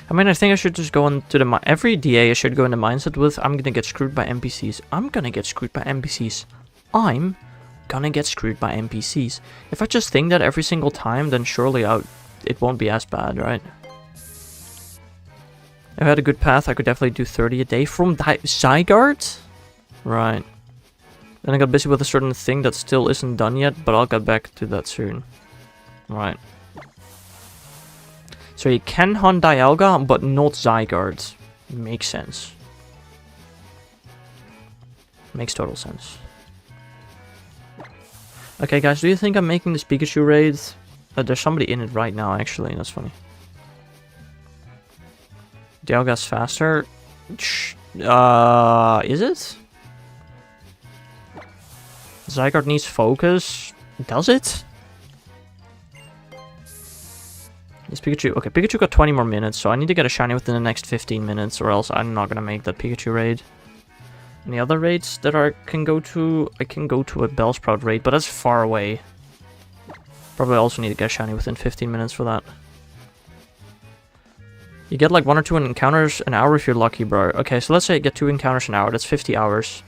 I mean, I think I should just go into the... every DA I should go into mindset with, I'm gonna get screwed by NPCs. I'm gonna get screwed by NPCs. If I just think that every single time, then surely it won't be as bad, right? If I had a good path, I could definitely do 30 a day from Zygarde? Right. Then I got busy with a certain thing that still isn't done yet, but I'll get back to that soon. Right. So you can hunt Dialga, but not Zygarde. Makes sense. Makes total sense. Okay guys, do you think I'm making this Pikachu raid? There's somebody in it right now, actually. That's funny. Dialga's faster. Is it? Zygarde needs focus. Does it? Is Pikachu... okay, Pikachu got 20 more minutes, so I need to get a shiny within the next 15 minutes, or else I'm not gonna make that Pikachu raid. Any other raids that I can go to? I can go to a Bellsprout raid, but that's far away. Probably also need to get a shiny within 15 minutes for that. You get like 1 or 2 encounters an hour if you're lucky, bro. Okay, so let's say you get 2 encounters an hour. That's 50 hours.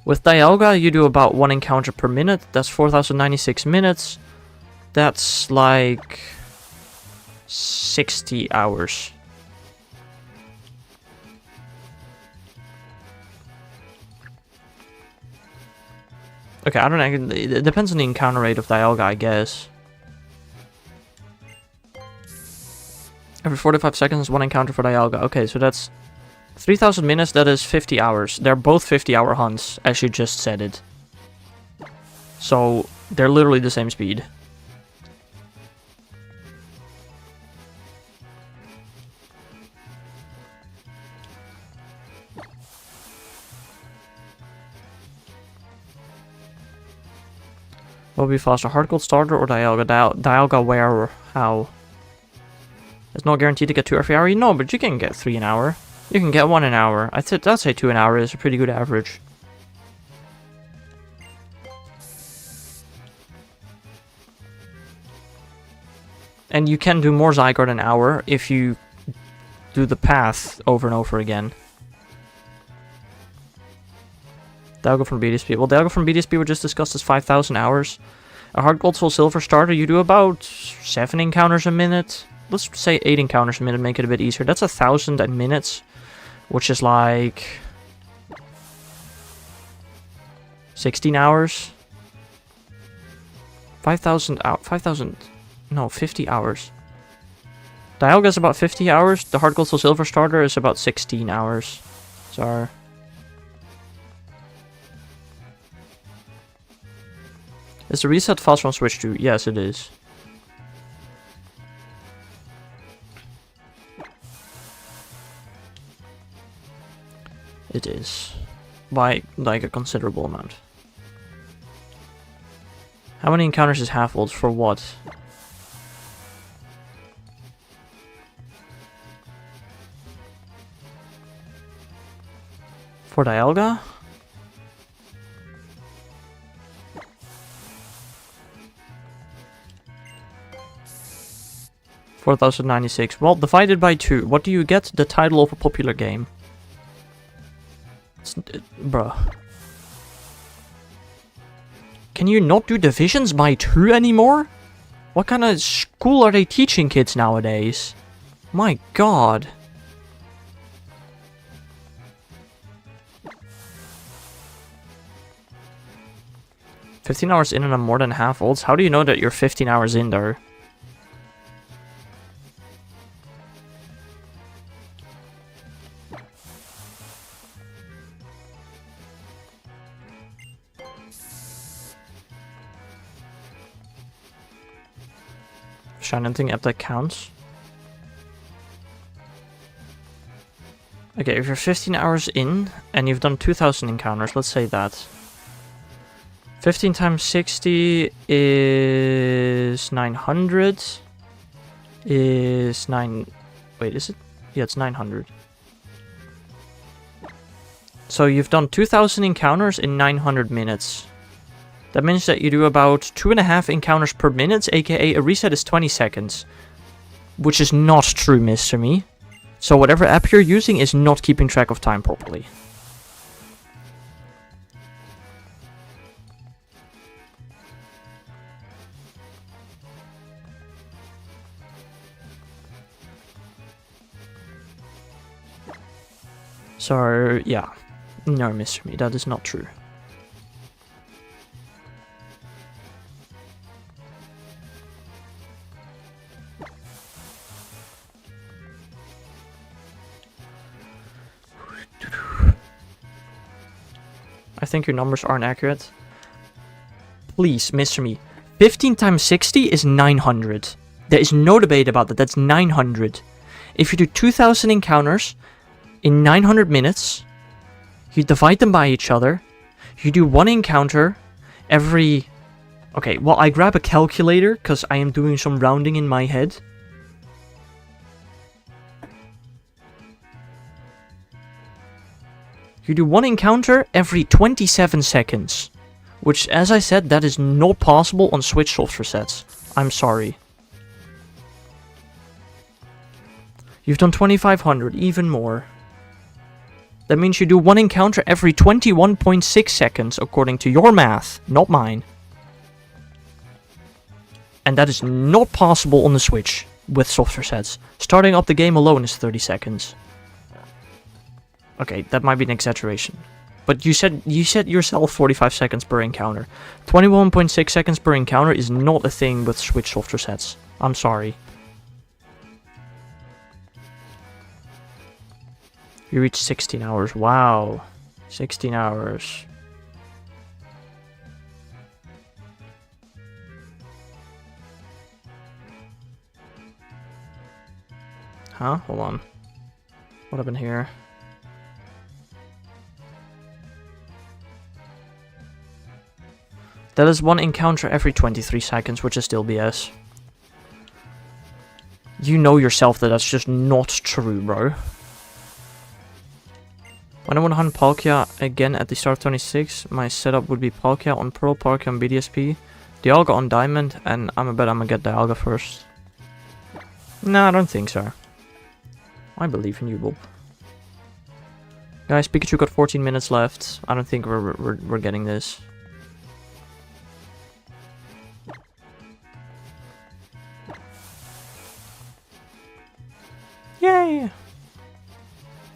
With Dialga, you do about 1 encounter per minute. That's 4,096 minutes. That's like 60 hours. Okay, I don't know. It depends on the encounter rate of Dialga, I guess. Every 45 seconds, 1 encounter for Dialga. Okay, so that's 3,000 minutes. That is 50 hours. They're both 50-hour hunts, as you just said it. So, they're literally the same speed. What would be faster, Hard Gold Starter or Dialga? Dialga where or how? It's not guaranteed to get 2 every hour. No, but you can get 3 an hour. You can get 1 an hour. I'd say 2 an hour is a pretty good average. And you can do more Zygarde an hour if you do the path over and over again. Dialga from BDSP. Well, Dialga from BDSP we just discussed is 5,000 hours. A Hard Gold Soul Silver starter, you do about 7 encounters a minute. Let's say 8 encounters a minute, make it a bit easier. That's 1,000 minutes, which is like 16 hours? 5,000 out. 5,000. No, 50 hours. Dialga is about 50 hours. The Hard Gold Soul Silver starter is about 16 hours. Sorry. Is the reset fast from Switch 2? Yes, it is. It is. By, like, a considerable amount. How many encounters is half-volts for what? For Dialga? $4,096. Well, divided by 2. What do you get? The title of a popular game. Bruh. Can you not do divisions by 2 anymore? What kind of school are they teaching kids nowadays? My god. $15 hours in and I'm more than half volts? How do you know that you're 15 hours in there? Anything app that counts. Okay, if you're 15 hours in and you've done 2,000 encounters, let's say that. 15 times 60 is 900. Is 9... Wait, is it? Yeah, it's 900. So you've done 2,000 encounters in 900 minutes. That means that you do about 2.5 encounters per minute, aka a reset is 20 seconds. Which is not true, Mr. Me. So whatever app you're using is not keeping track of time properly. So, yeah. No, Mr. Me, that is not true. I think your numbers aren't accurate. Please, Mr. Me. 15 times 60 is 900. There is no debate about that. That's 900. If you do 2,000 encounters in 900 minutes, you divide them by each other. You do one encounter every... Okay, well, I grab a calculator because I am doing some rounding in my head. You do one encounter every 27 seconds. Which, as I said, that is not possible on Switch soft resets. I'm sorry. You've done 2,500, even more. That means you do one encounter every 21.6 seconds, according to your math, not mine. And that is not possible on the Switch with soft resets. Starting up the game alone is 30 seconds. Okay, that might be an exaggeration. But you said yourself 45 seconds per encounter. 21.6 seconds per encounter is not a thing with Switch soft resets. I'm sorry. You reached 16 hours. Wow. 16 hours. Huh? Hold on. What happened here? That is one encounter every 23 seconds, which is still BS. You know yourself that that's just not true, bro. When I want to hunt Palkia again at the start of 26, my setup would be Palkia on Pearl, Palkia on BDSP, Dialga on Diamond, and I bet I'm gonna get Dialga first. Nah, I don't think so. I believe in you, Bob. Guys, Pikachu got 14 minutes left. I don't think we're getting this. Yay!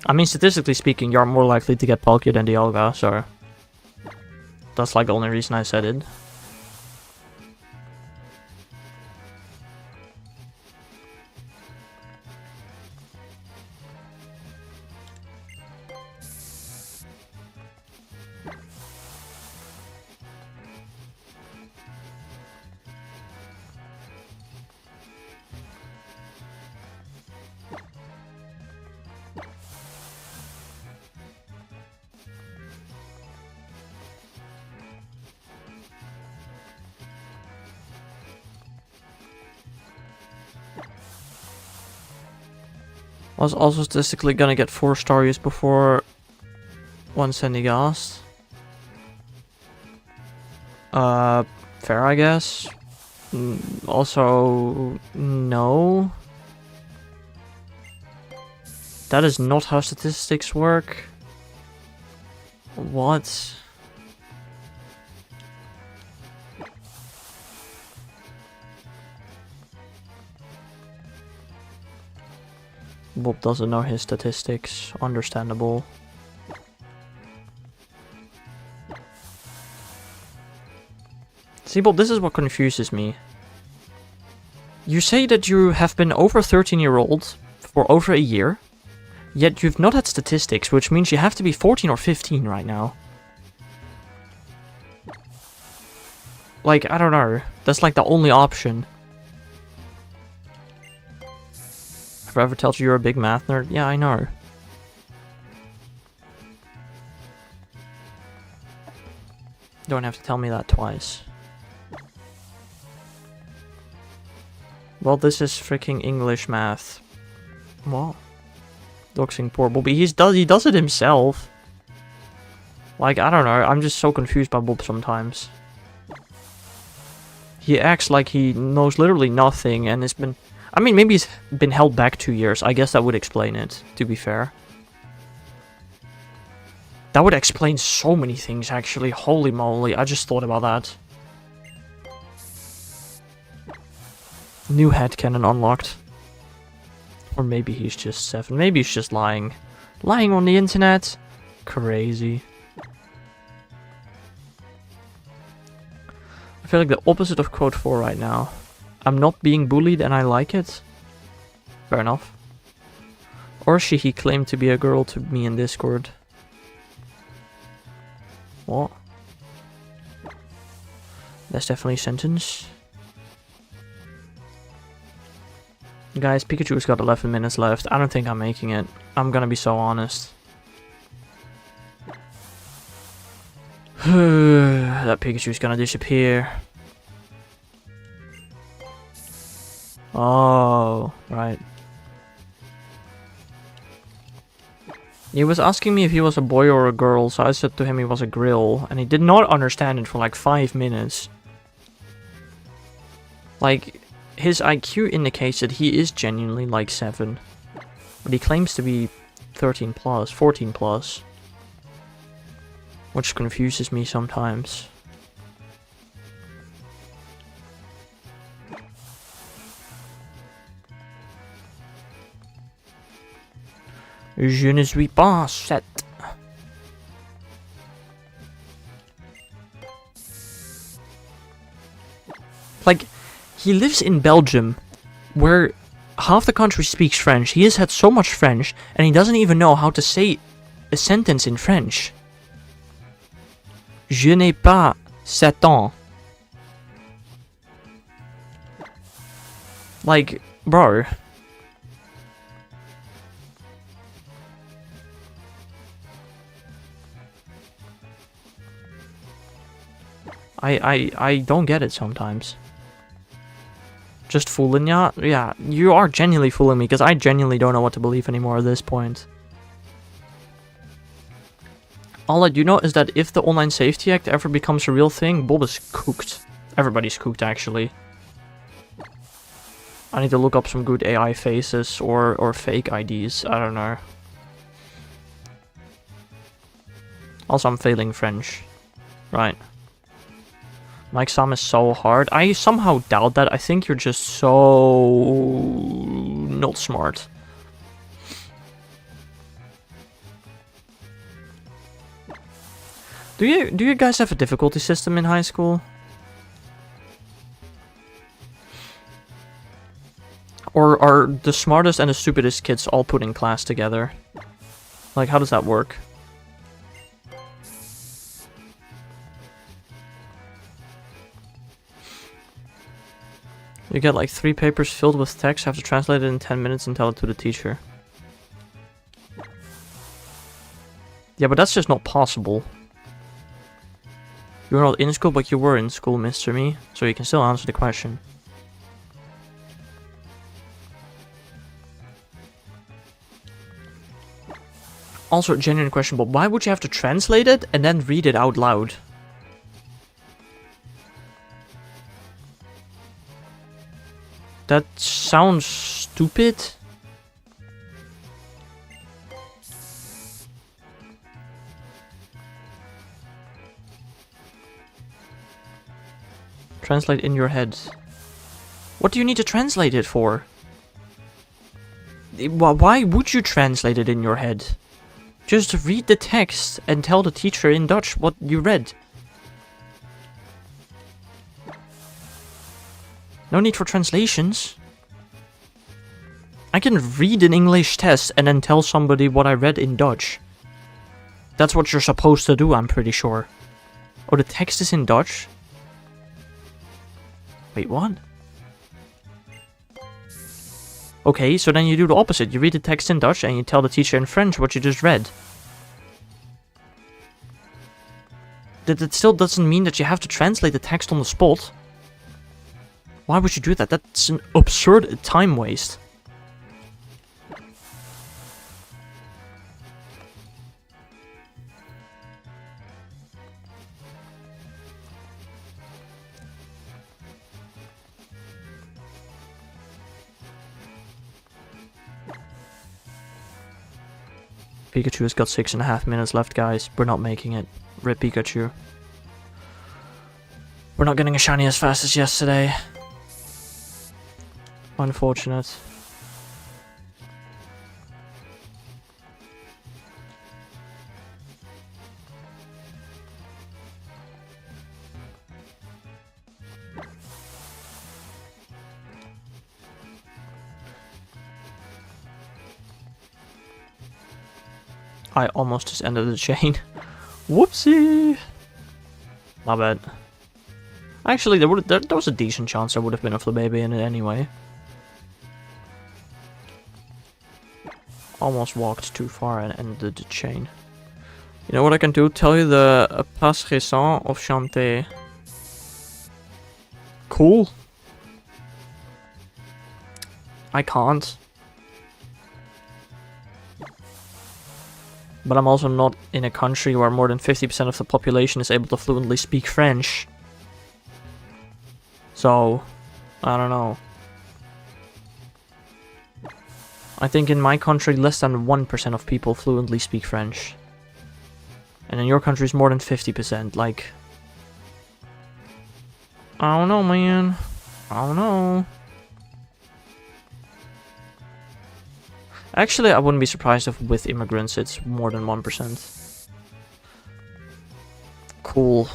I mean, statistically speaking, you're more likely to get Palkia than Dialga, so... That's like the only reason I said it. I was also statistically gonna get 4 stories before 1 Sendigast. Fair, I guess. Also, no. That is not how statistics work. What? Bob doesn't know his statistics. Understandable. See, Bob, this is what confuses me. You say that you have been over 13-year-old for over a year, yet you've not had statistics, which means you have to be 14 or 15 right now. Like, I don't know. That's like the only option. Have I ever told you you're a big math nerd? Yeah, I know. Don't have to tell me that twice. Well, this is freaking English math. What? Doxing poor Bobby. He does it himself. Like, I don't know. I'm just so confused by Bob sometimes. He acts like he knows literally nothing and has been... I mean, maybe he's been held back 2 years. I guess that would explain it, to be fair. That would explain so many things, actually. Holy moly, I just thought about that. New headcanon unlocked. Or maybe he's just 7. Maybe he's just lying. Lying on the internet? Crazy. I feel like the opposite of quote 4 right now. I'm not being bullied and I like it. Fair enough. Or he claimed to be a girl to me in Discord. What? That's definitely a sentence. Guys, Pikachu's got 11 minutes left. I don't think I'm making it. I'm gonna be so honest. That Pikachu's gonna disappear. Oh, right. He was asking me if he was a boy or a girl, so I said to him he was a grill, and he did not understand it for like 5 minutes. Like, his IQ indicates that he is genuinely like 7. But he claims to be 13 plus, 14 plus. Which confuses me sometimes. Je ne suis pas 7. Like, he lives in Belgium, where half the country speaks French. He has had so much French, and he doesn't even know how to say a sentence in French. Je n'ai pas 7 ans. Like, bro. I don't get it sometimes. Just fooling ya? Yeah, you are genuinely fooling me, because I genuinely don't know what to believe anymore at this point. All I do know is that if the Online Safety Act ever becomes a real thing, Bob is cooked. Everybody's cooked, actually. I need to look up some good AI faces or fake IDs. I don't know. Also, I'm failing French. Right. My exam is so hard. I somehow doubt that. I think you're just so... not smart. Do you guys have a difficulty system in high school? Or are the smartest and the stupidest kids all put in class together? Like, how does that work? You get like 3 papers filled with text, have to translate it in 10 minutes and tell it to the teacher. Yeah, but that's just not possible. You're not in school, but you were in school, Mr. Me, so you can still answer the question. Also, a genuine question, but why would you have to translate it and then read it out loud? That sounds stupid. Translate in your head. What do you need to translate it for? Why would you translate it in your head? Just read the text and tell the teacher in Dutch what you read. No need for translations. I can read an English test and then tell somebody what I read in Dutch. That's what you're supposed to do, I'm pretty sure. Oh, the text is in Dutch? Wait, what? Okay, so then you do the opposite. You read the text in Dutch and you tell the teacher in French what you just read. That still doesn't mean that you have to translate the text on the spot. Why would you do that? That's an absurd time waste. Pikachu has got 6.5 minutes left, guys. We're not making it. Rip Pikachu. We're not getting a shiny as fast as yesterday. Unfortunate. I almost just ended the chain. Whoopsie! My bad. Actually, there was a decent chance there would have been a Flabebe in it anyway. Almost walked too far and ended the chain. You know what I can do? Tell you the pas récent of chanter. Cool. I can't. But I'm also not in a country where more than 50% of the population is able to fluently speak French. So, I don't know. I think in my country less than 1% of people fluently speak French. And in your country it's more than 50%, like... I don't know, man. I don't know. Actually, I wouldn't be surprised if with immigrants it's more than 1%. Cool.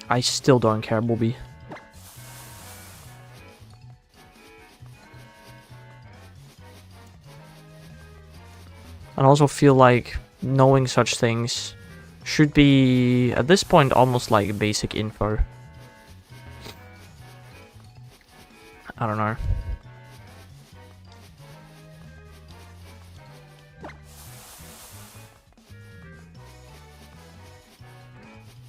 I still don't care, Bobby. I also feel like knowing such things should be, at this point, almost like basic info. I don't know.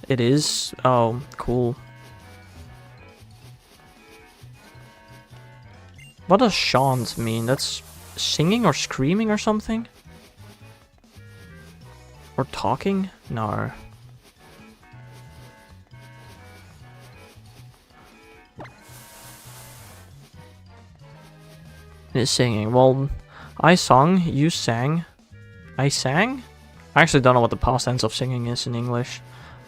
It is? Oh, cool. What does chant mean? That's singing or screaming or something? Or talking? No. It's singing. Well, I sung, you sang. I sang? I actually don't know what the past tense of singing is in English.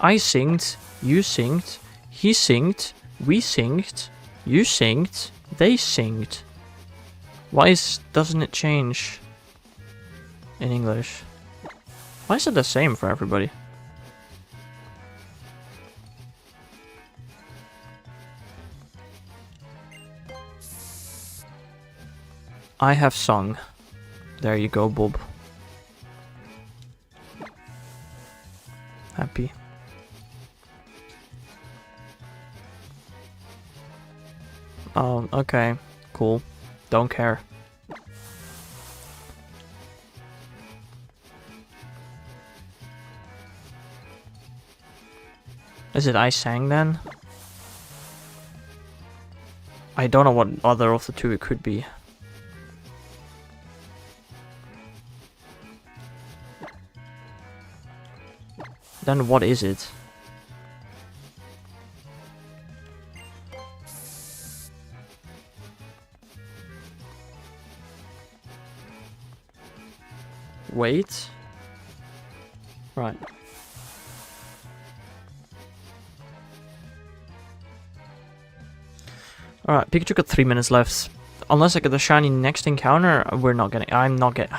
I singed, you singed, he singed, we singed, you singed, they singed. Why doesn't it change in English? Why is it the same for everybody? I have sung. There you go, Bob. Happy. Oh, okay. Cool. Don't care. Is it I sang then? I don't know what other of the two it could be. Then what is it? Wait. Right. Alright, Pikachu got 3 minutes left. Unless I get the shiny next encounter, we're not getting... I'm not getting...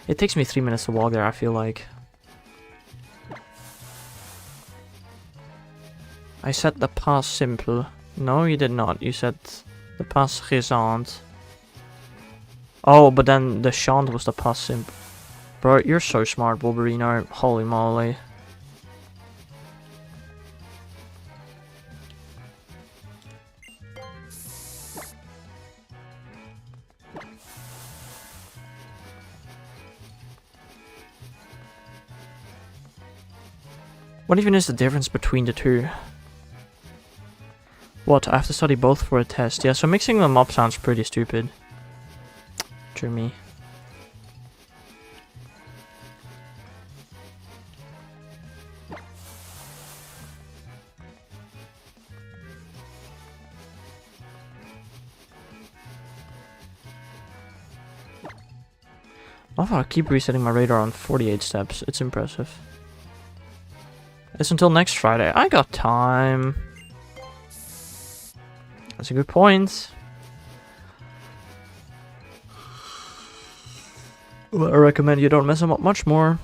It takes me 3 minutes to walk there, I feel like. I said the pass simple. No, you did not. You said the pass récent. Oh, but then the chant was the pass simple. Bro, you're so smart, Wolverino. Holy moly. What even is the difference between the two? What, I have to study both for a test? Yeah, so mixing them up sounds pretty stupid. To me. I keep resetting my radar on 48 steps. It's impressive. It's until next Friday. I got time. That's a good point. Well, I recommend you don't mess them up much more.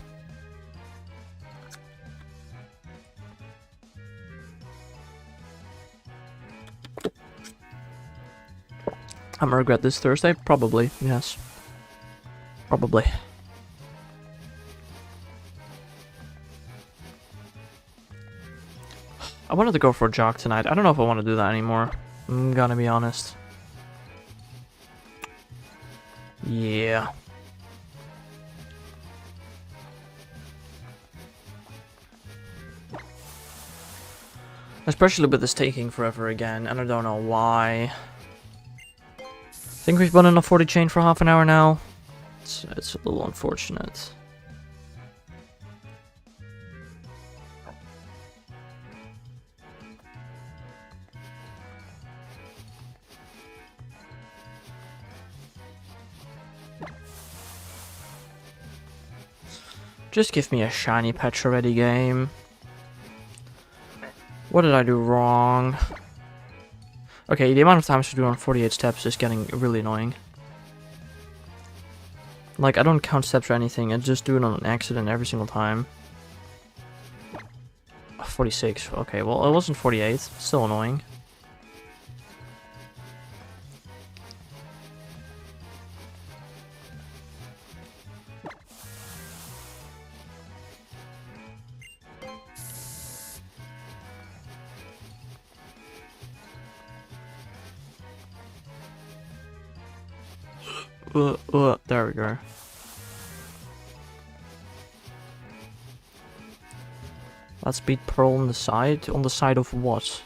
I'm gonna regret this Thursday? Probably, yes. Probably. I wanted to go for a jog tonight. I don't know if I want to do that anymore. I'm gonna be honest. Yeah. Especially with this taking forever again, and I don't know why. I think we've been on a 40 chain for half an hour now. It's a little unfortunate. Just give me a shiny Petra ready game. What did I do wrong? Okay, the amount of times to do on 48 steps is getting really annoying. Like, I don't count steps or anything, I just do it on an accident every single time. 46, okay, well, it wasn't 48, still annoying. There we go. Let's beat Pearl on the side. On the side of what?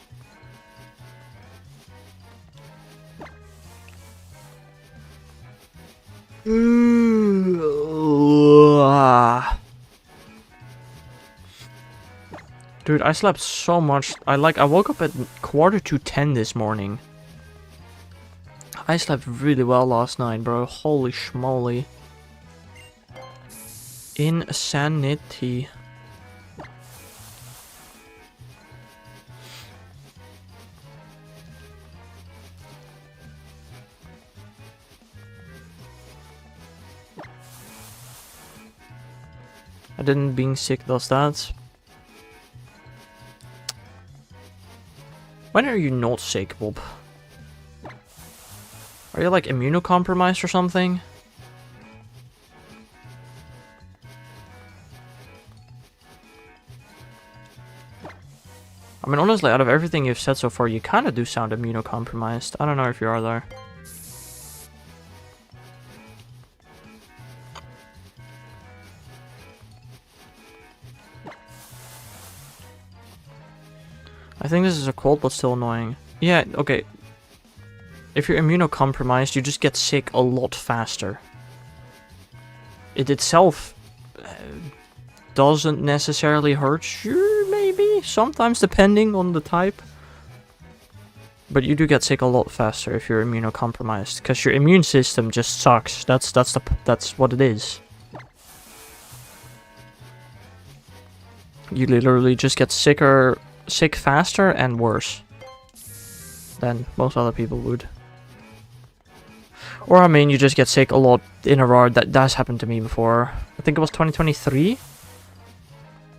Dude, I slept so much. I woke up at 9:45 this morning. I slept really well last night, bro. Holy schmoly. Insanity. I didn't being sick does that. When are you not sick, Bob? Are you like immunocompromised or something? I mean, honestly, out of everything you've said so far, you kind of do sound immunocompromised. I don't know if you are there. I think this is a cold, but still annoying. Yeah, okay. If you're immunocompromised, you just get sick a lot faster. It itself doesn't necessarily hurt you, maybe? Sometimes, depending on the type. But you do get sick a lot faster if you're immunocompromised, because your immune system just sucks. That's what it is. You literally just get sick faster and worse than most other people would. Or I mean, you just get sick a lot in a row. That has happened to me before. I think it was 2023.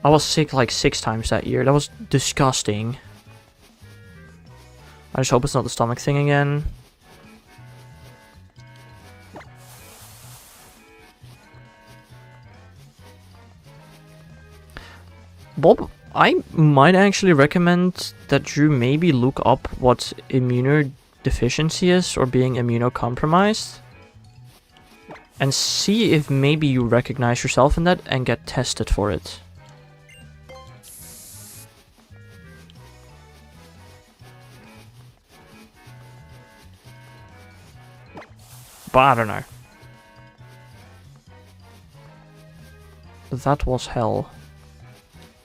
I was sick like 6 times that year. That was disgusting. I just hope it's not the stomach thing again. Bob, I might actually recommend that you maybe look up what immunodeficiency is, or being immunocompromised, and see if maybe you recognize yourself in that and get tested for it. But I don't know. That was hell.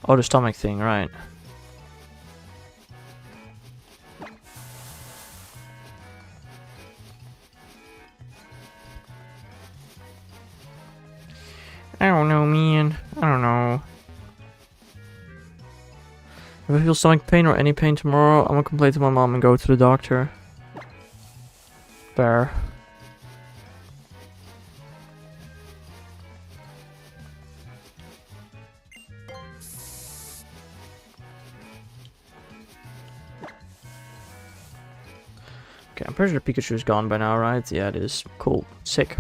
Oh, the stomach thing, right. I don't know, man. I don't know. If I feel stomach pain or any pain tomorrow, I'm gonna complain to my mom and go to the doctor. There. Okay, I'm pretty sure Pikachu's gone by now, right? Yeah, it is. Cool. Sick.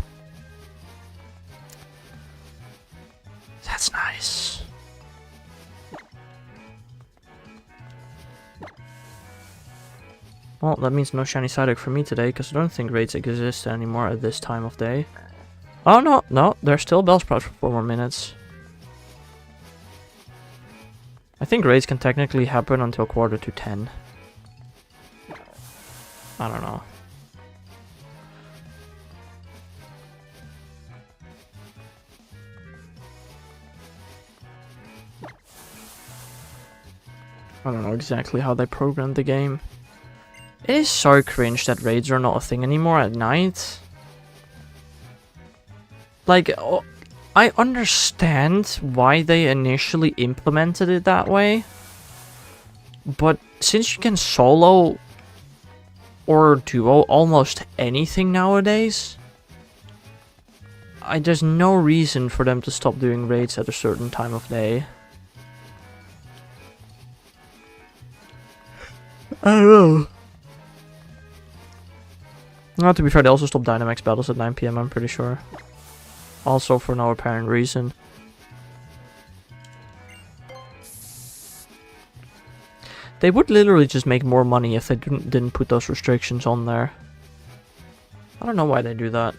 That's nice. Well, that means no shiny Psyduck for me today, because I don't think raids exist anymore at this time of day. Oh, no, no, there's still Bellsprout for 4 more minutes. I think raids can technically happen until 9:45. I don't know. I don't know exactly how they programmed the game. It is so cringe that raids are not a thing anymore at night. Like, oh, I understand why they initially implemented it that way. But since you can solo or duo almost anything nowadays, there's no reason for them to stop doing raids at a certain time of day. I don't know. To be fair, they also stopped Dynamax battles at 9 PM, I'm pretty sure. Also for no apparent reason. They would literally just make more money if they didn't put those restrictions on there. I don't know why they do that.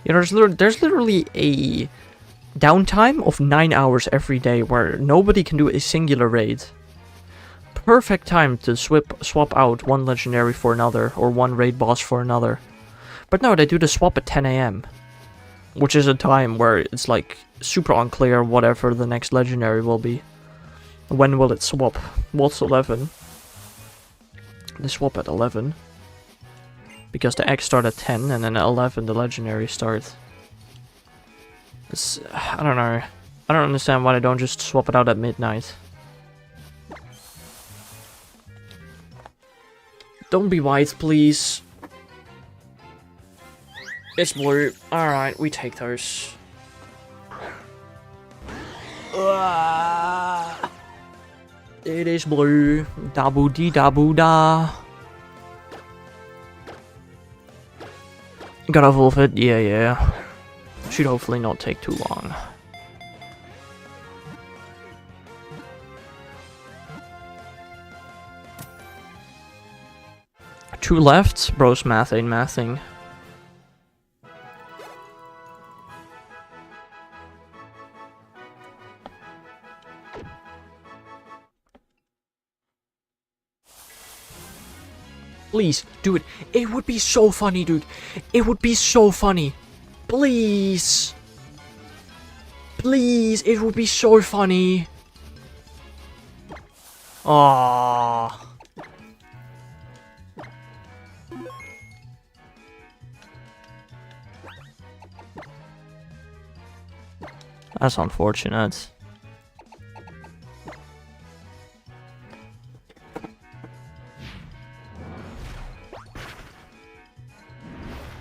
You know, there's literally a downtime of 9 hours every day where nobody can do a singular raid. Perfect time to swap out one legendary for another, or one raid boss for another. But no, they do the swap at 10 AM. Which is a time where it's like super unclear whatever the next legendary will be. When will it swap? What's 11? They swap at 11. Because the eggs start at 10 and then at 11 the legendary start. I don't know. I don't understand why they don't just swap it out at midnight. Don't be white, please. It's blue. Alright, we take those. It is blue. Dabu dee dabu da. Gotta evolve it, yeah. Should hopefully not take too long. Two left? Bro's math ain't mathing. Please, do it. It would be so funny, dude. It would be so funny. Please. Please, it would be so funny. Aww. That's unfortunate.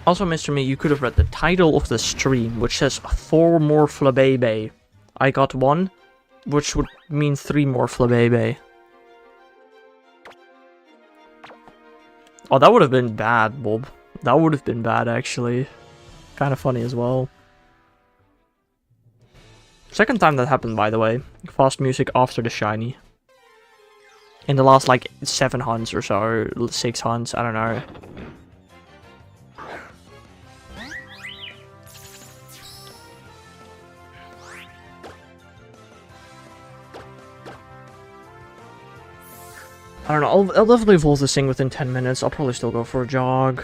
Also, Mr. Me, you could have read the title of the stream, which says 4 more Flabebe. I got 1, which would mean 3 more Flabebe. Oh, that would have been bad, Bob. That would have been bad, actually. Kind of funny as well. Second time that happened, by the way. Fast music after the shiny. In the last, like, 7 hunts or so, or 6 hunts, I don't know. I don't know, I'll definitely evolve this thing within 10 minutes. I'll probably still go for a jog.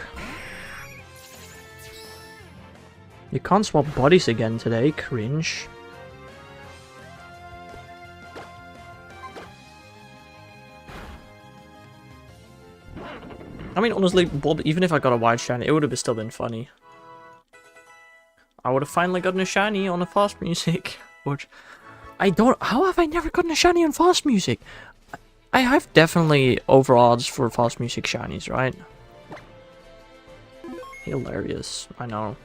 You can't swap bodies again today, cringe. I mean, honestly, Bob, even if I got a wide shiny, it would have still been funny. I would have finally gotten a shiny on a fast music. Which, I don't... How have I never gotten a shiny on fast music? I have definitely over odds for fast music shinies, right? Hilarious, I know.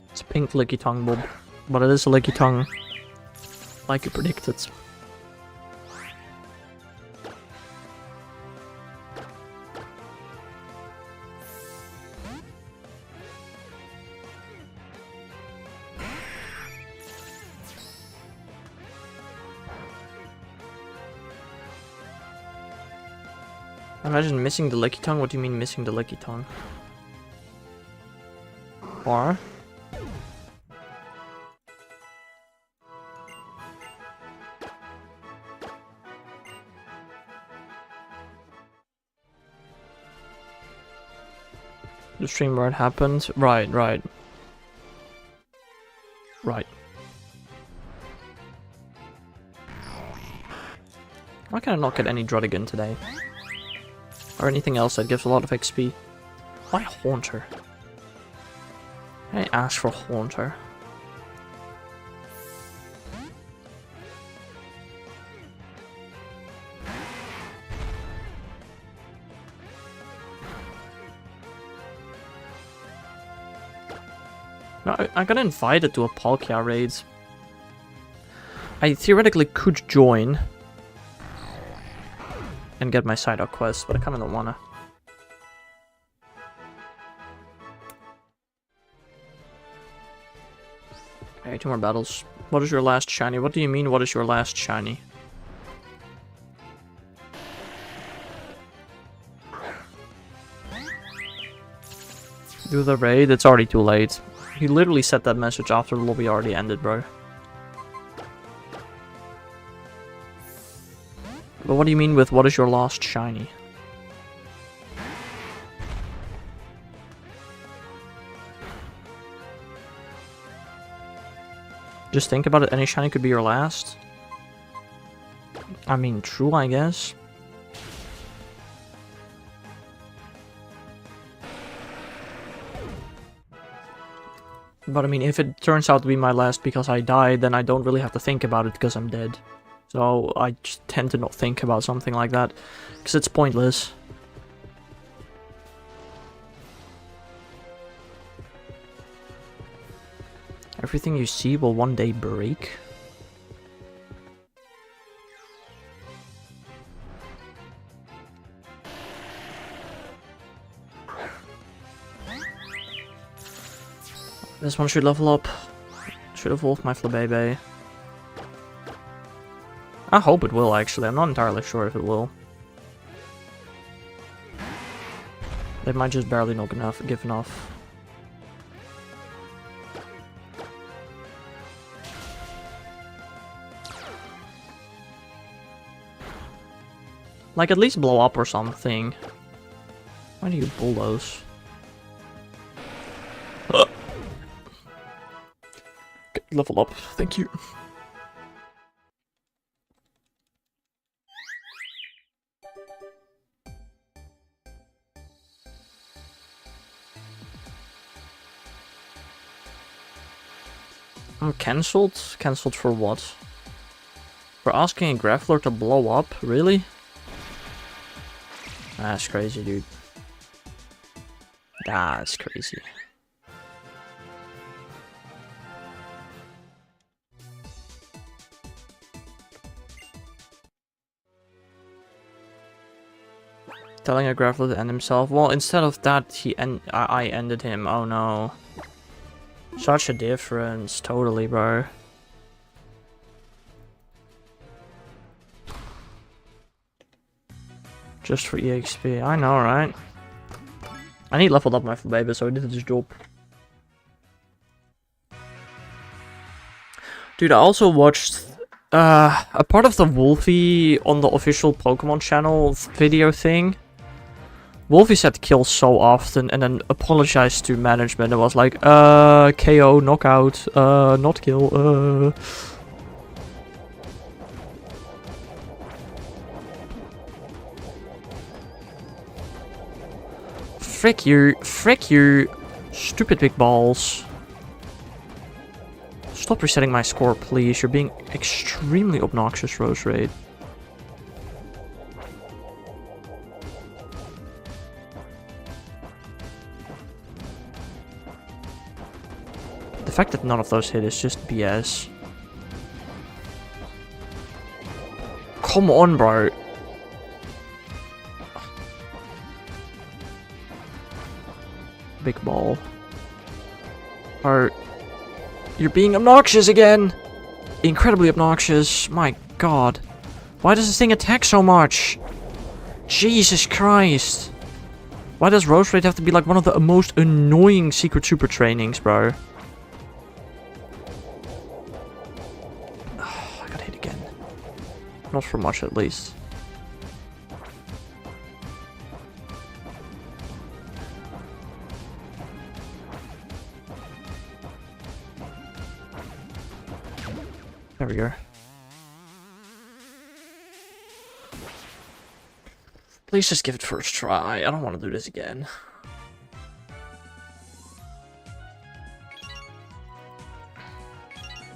It's pink licky tongue, Bob. But it is a licky tongue. Like you predicted. Imagine missing the licky tongue. What do you mean missing the licky tongue? Or? The stream where it happened? Right. Why can I not get any Druddigan today? Or anything else that gives a lot of XP? Why Haunter? I asked for Haunter. No, I got invited to a Palkia raid. I theoretically could join and get my side out quest, but I kinda don't wanna. Okay, 2 more battles. What is your last shiny? What do you mean, what is your last shiny? Do the raid? It's already too late. He literally said that message after the lobby already ended, bro. But what do you mean with what is your last shiny? Just think about it, any shiny could be your last. I mean, true, I guess. But I mean, if it turns out to be my last because I died, then I don't really have to think about it because I'm dead. So I just tend to not think about something like that, because it's pointless. Everything you see will one day break. This one should level up. Should evolve my Flabebe. I hope it will, actually. I'm not entirely sure if it will. They might just barely not give enough. Like, at least blow up or something. Why do you bulldoze? Level up, thank you. I'm cancelled? Cancelled for what? For asking a Graveler to blow up? Really? That's crazy, dude. That's crazy. Telling a Graveler to end himself. Well, instead of that, I ended him. Oh no. Such a difference. Totally, bro. Just for EXP. I know, right? And he leveled up my Flabebe, so he did his job. Dude, I also watched a part of the Wolfie on the official Pokemon channel video thing. Wolfie said kill so often and then apologized to management and was like, KO, knockout, not kill, Frick you, stupid big balls. Stop resetting my score, please. You're being extremely obnoxious, Rose Raid. The fact that none of those hit is just BS. Come on, bro. Big ball. You're being obnoxious again! Incredibly obnoxious. My god. Why does this thing attack so much? Jesus Christ. Why does Rose Raid have to be like one of the most annoying Secret Super trainings, bro? Oh, I got hit again. Not for much, at least. There we go. Please just give it first try. I don't want to do this again.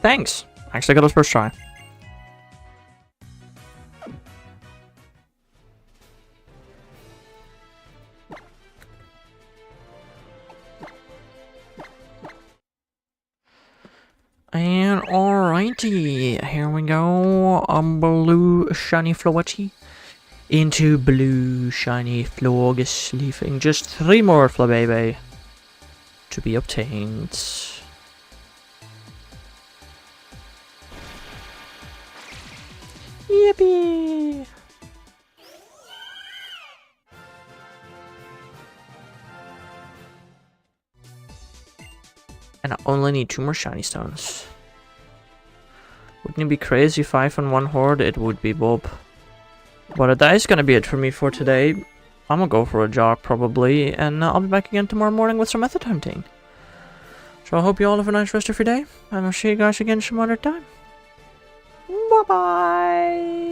Thanks. Actually, I got it first try. And alrighty, here we go. Blue shiny Floetty into blue shiny Florgus leafing. Just 3 more Flabebe to be obtained. Yippee! And I only need 2 more shiny stones. Wouldn't it be crazy 5 on 1 horde? It would be, Bob. But that is gonna be it for me for today. I'm gonna go for a jog probably, and I'll be back again tomorrow morning with some method hunting. So I hope you all have a nice rest of your day, and I'll see you guys again some other time. Bye bye!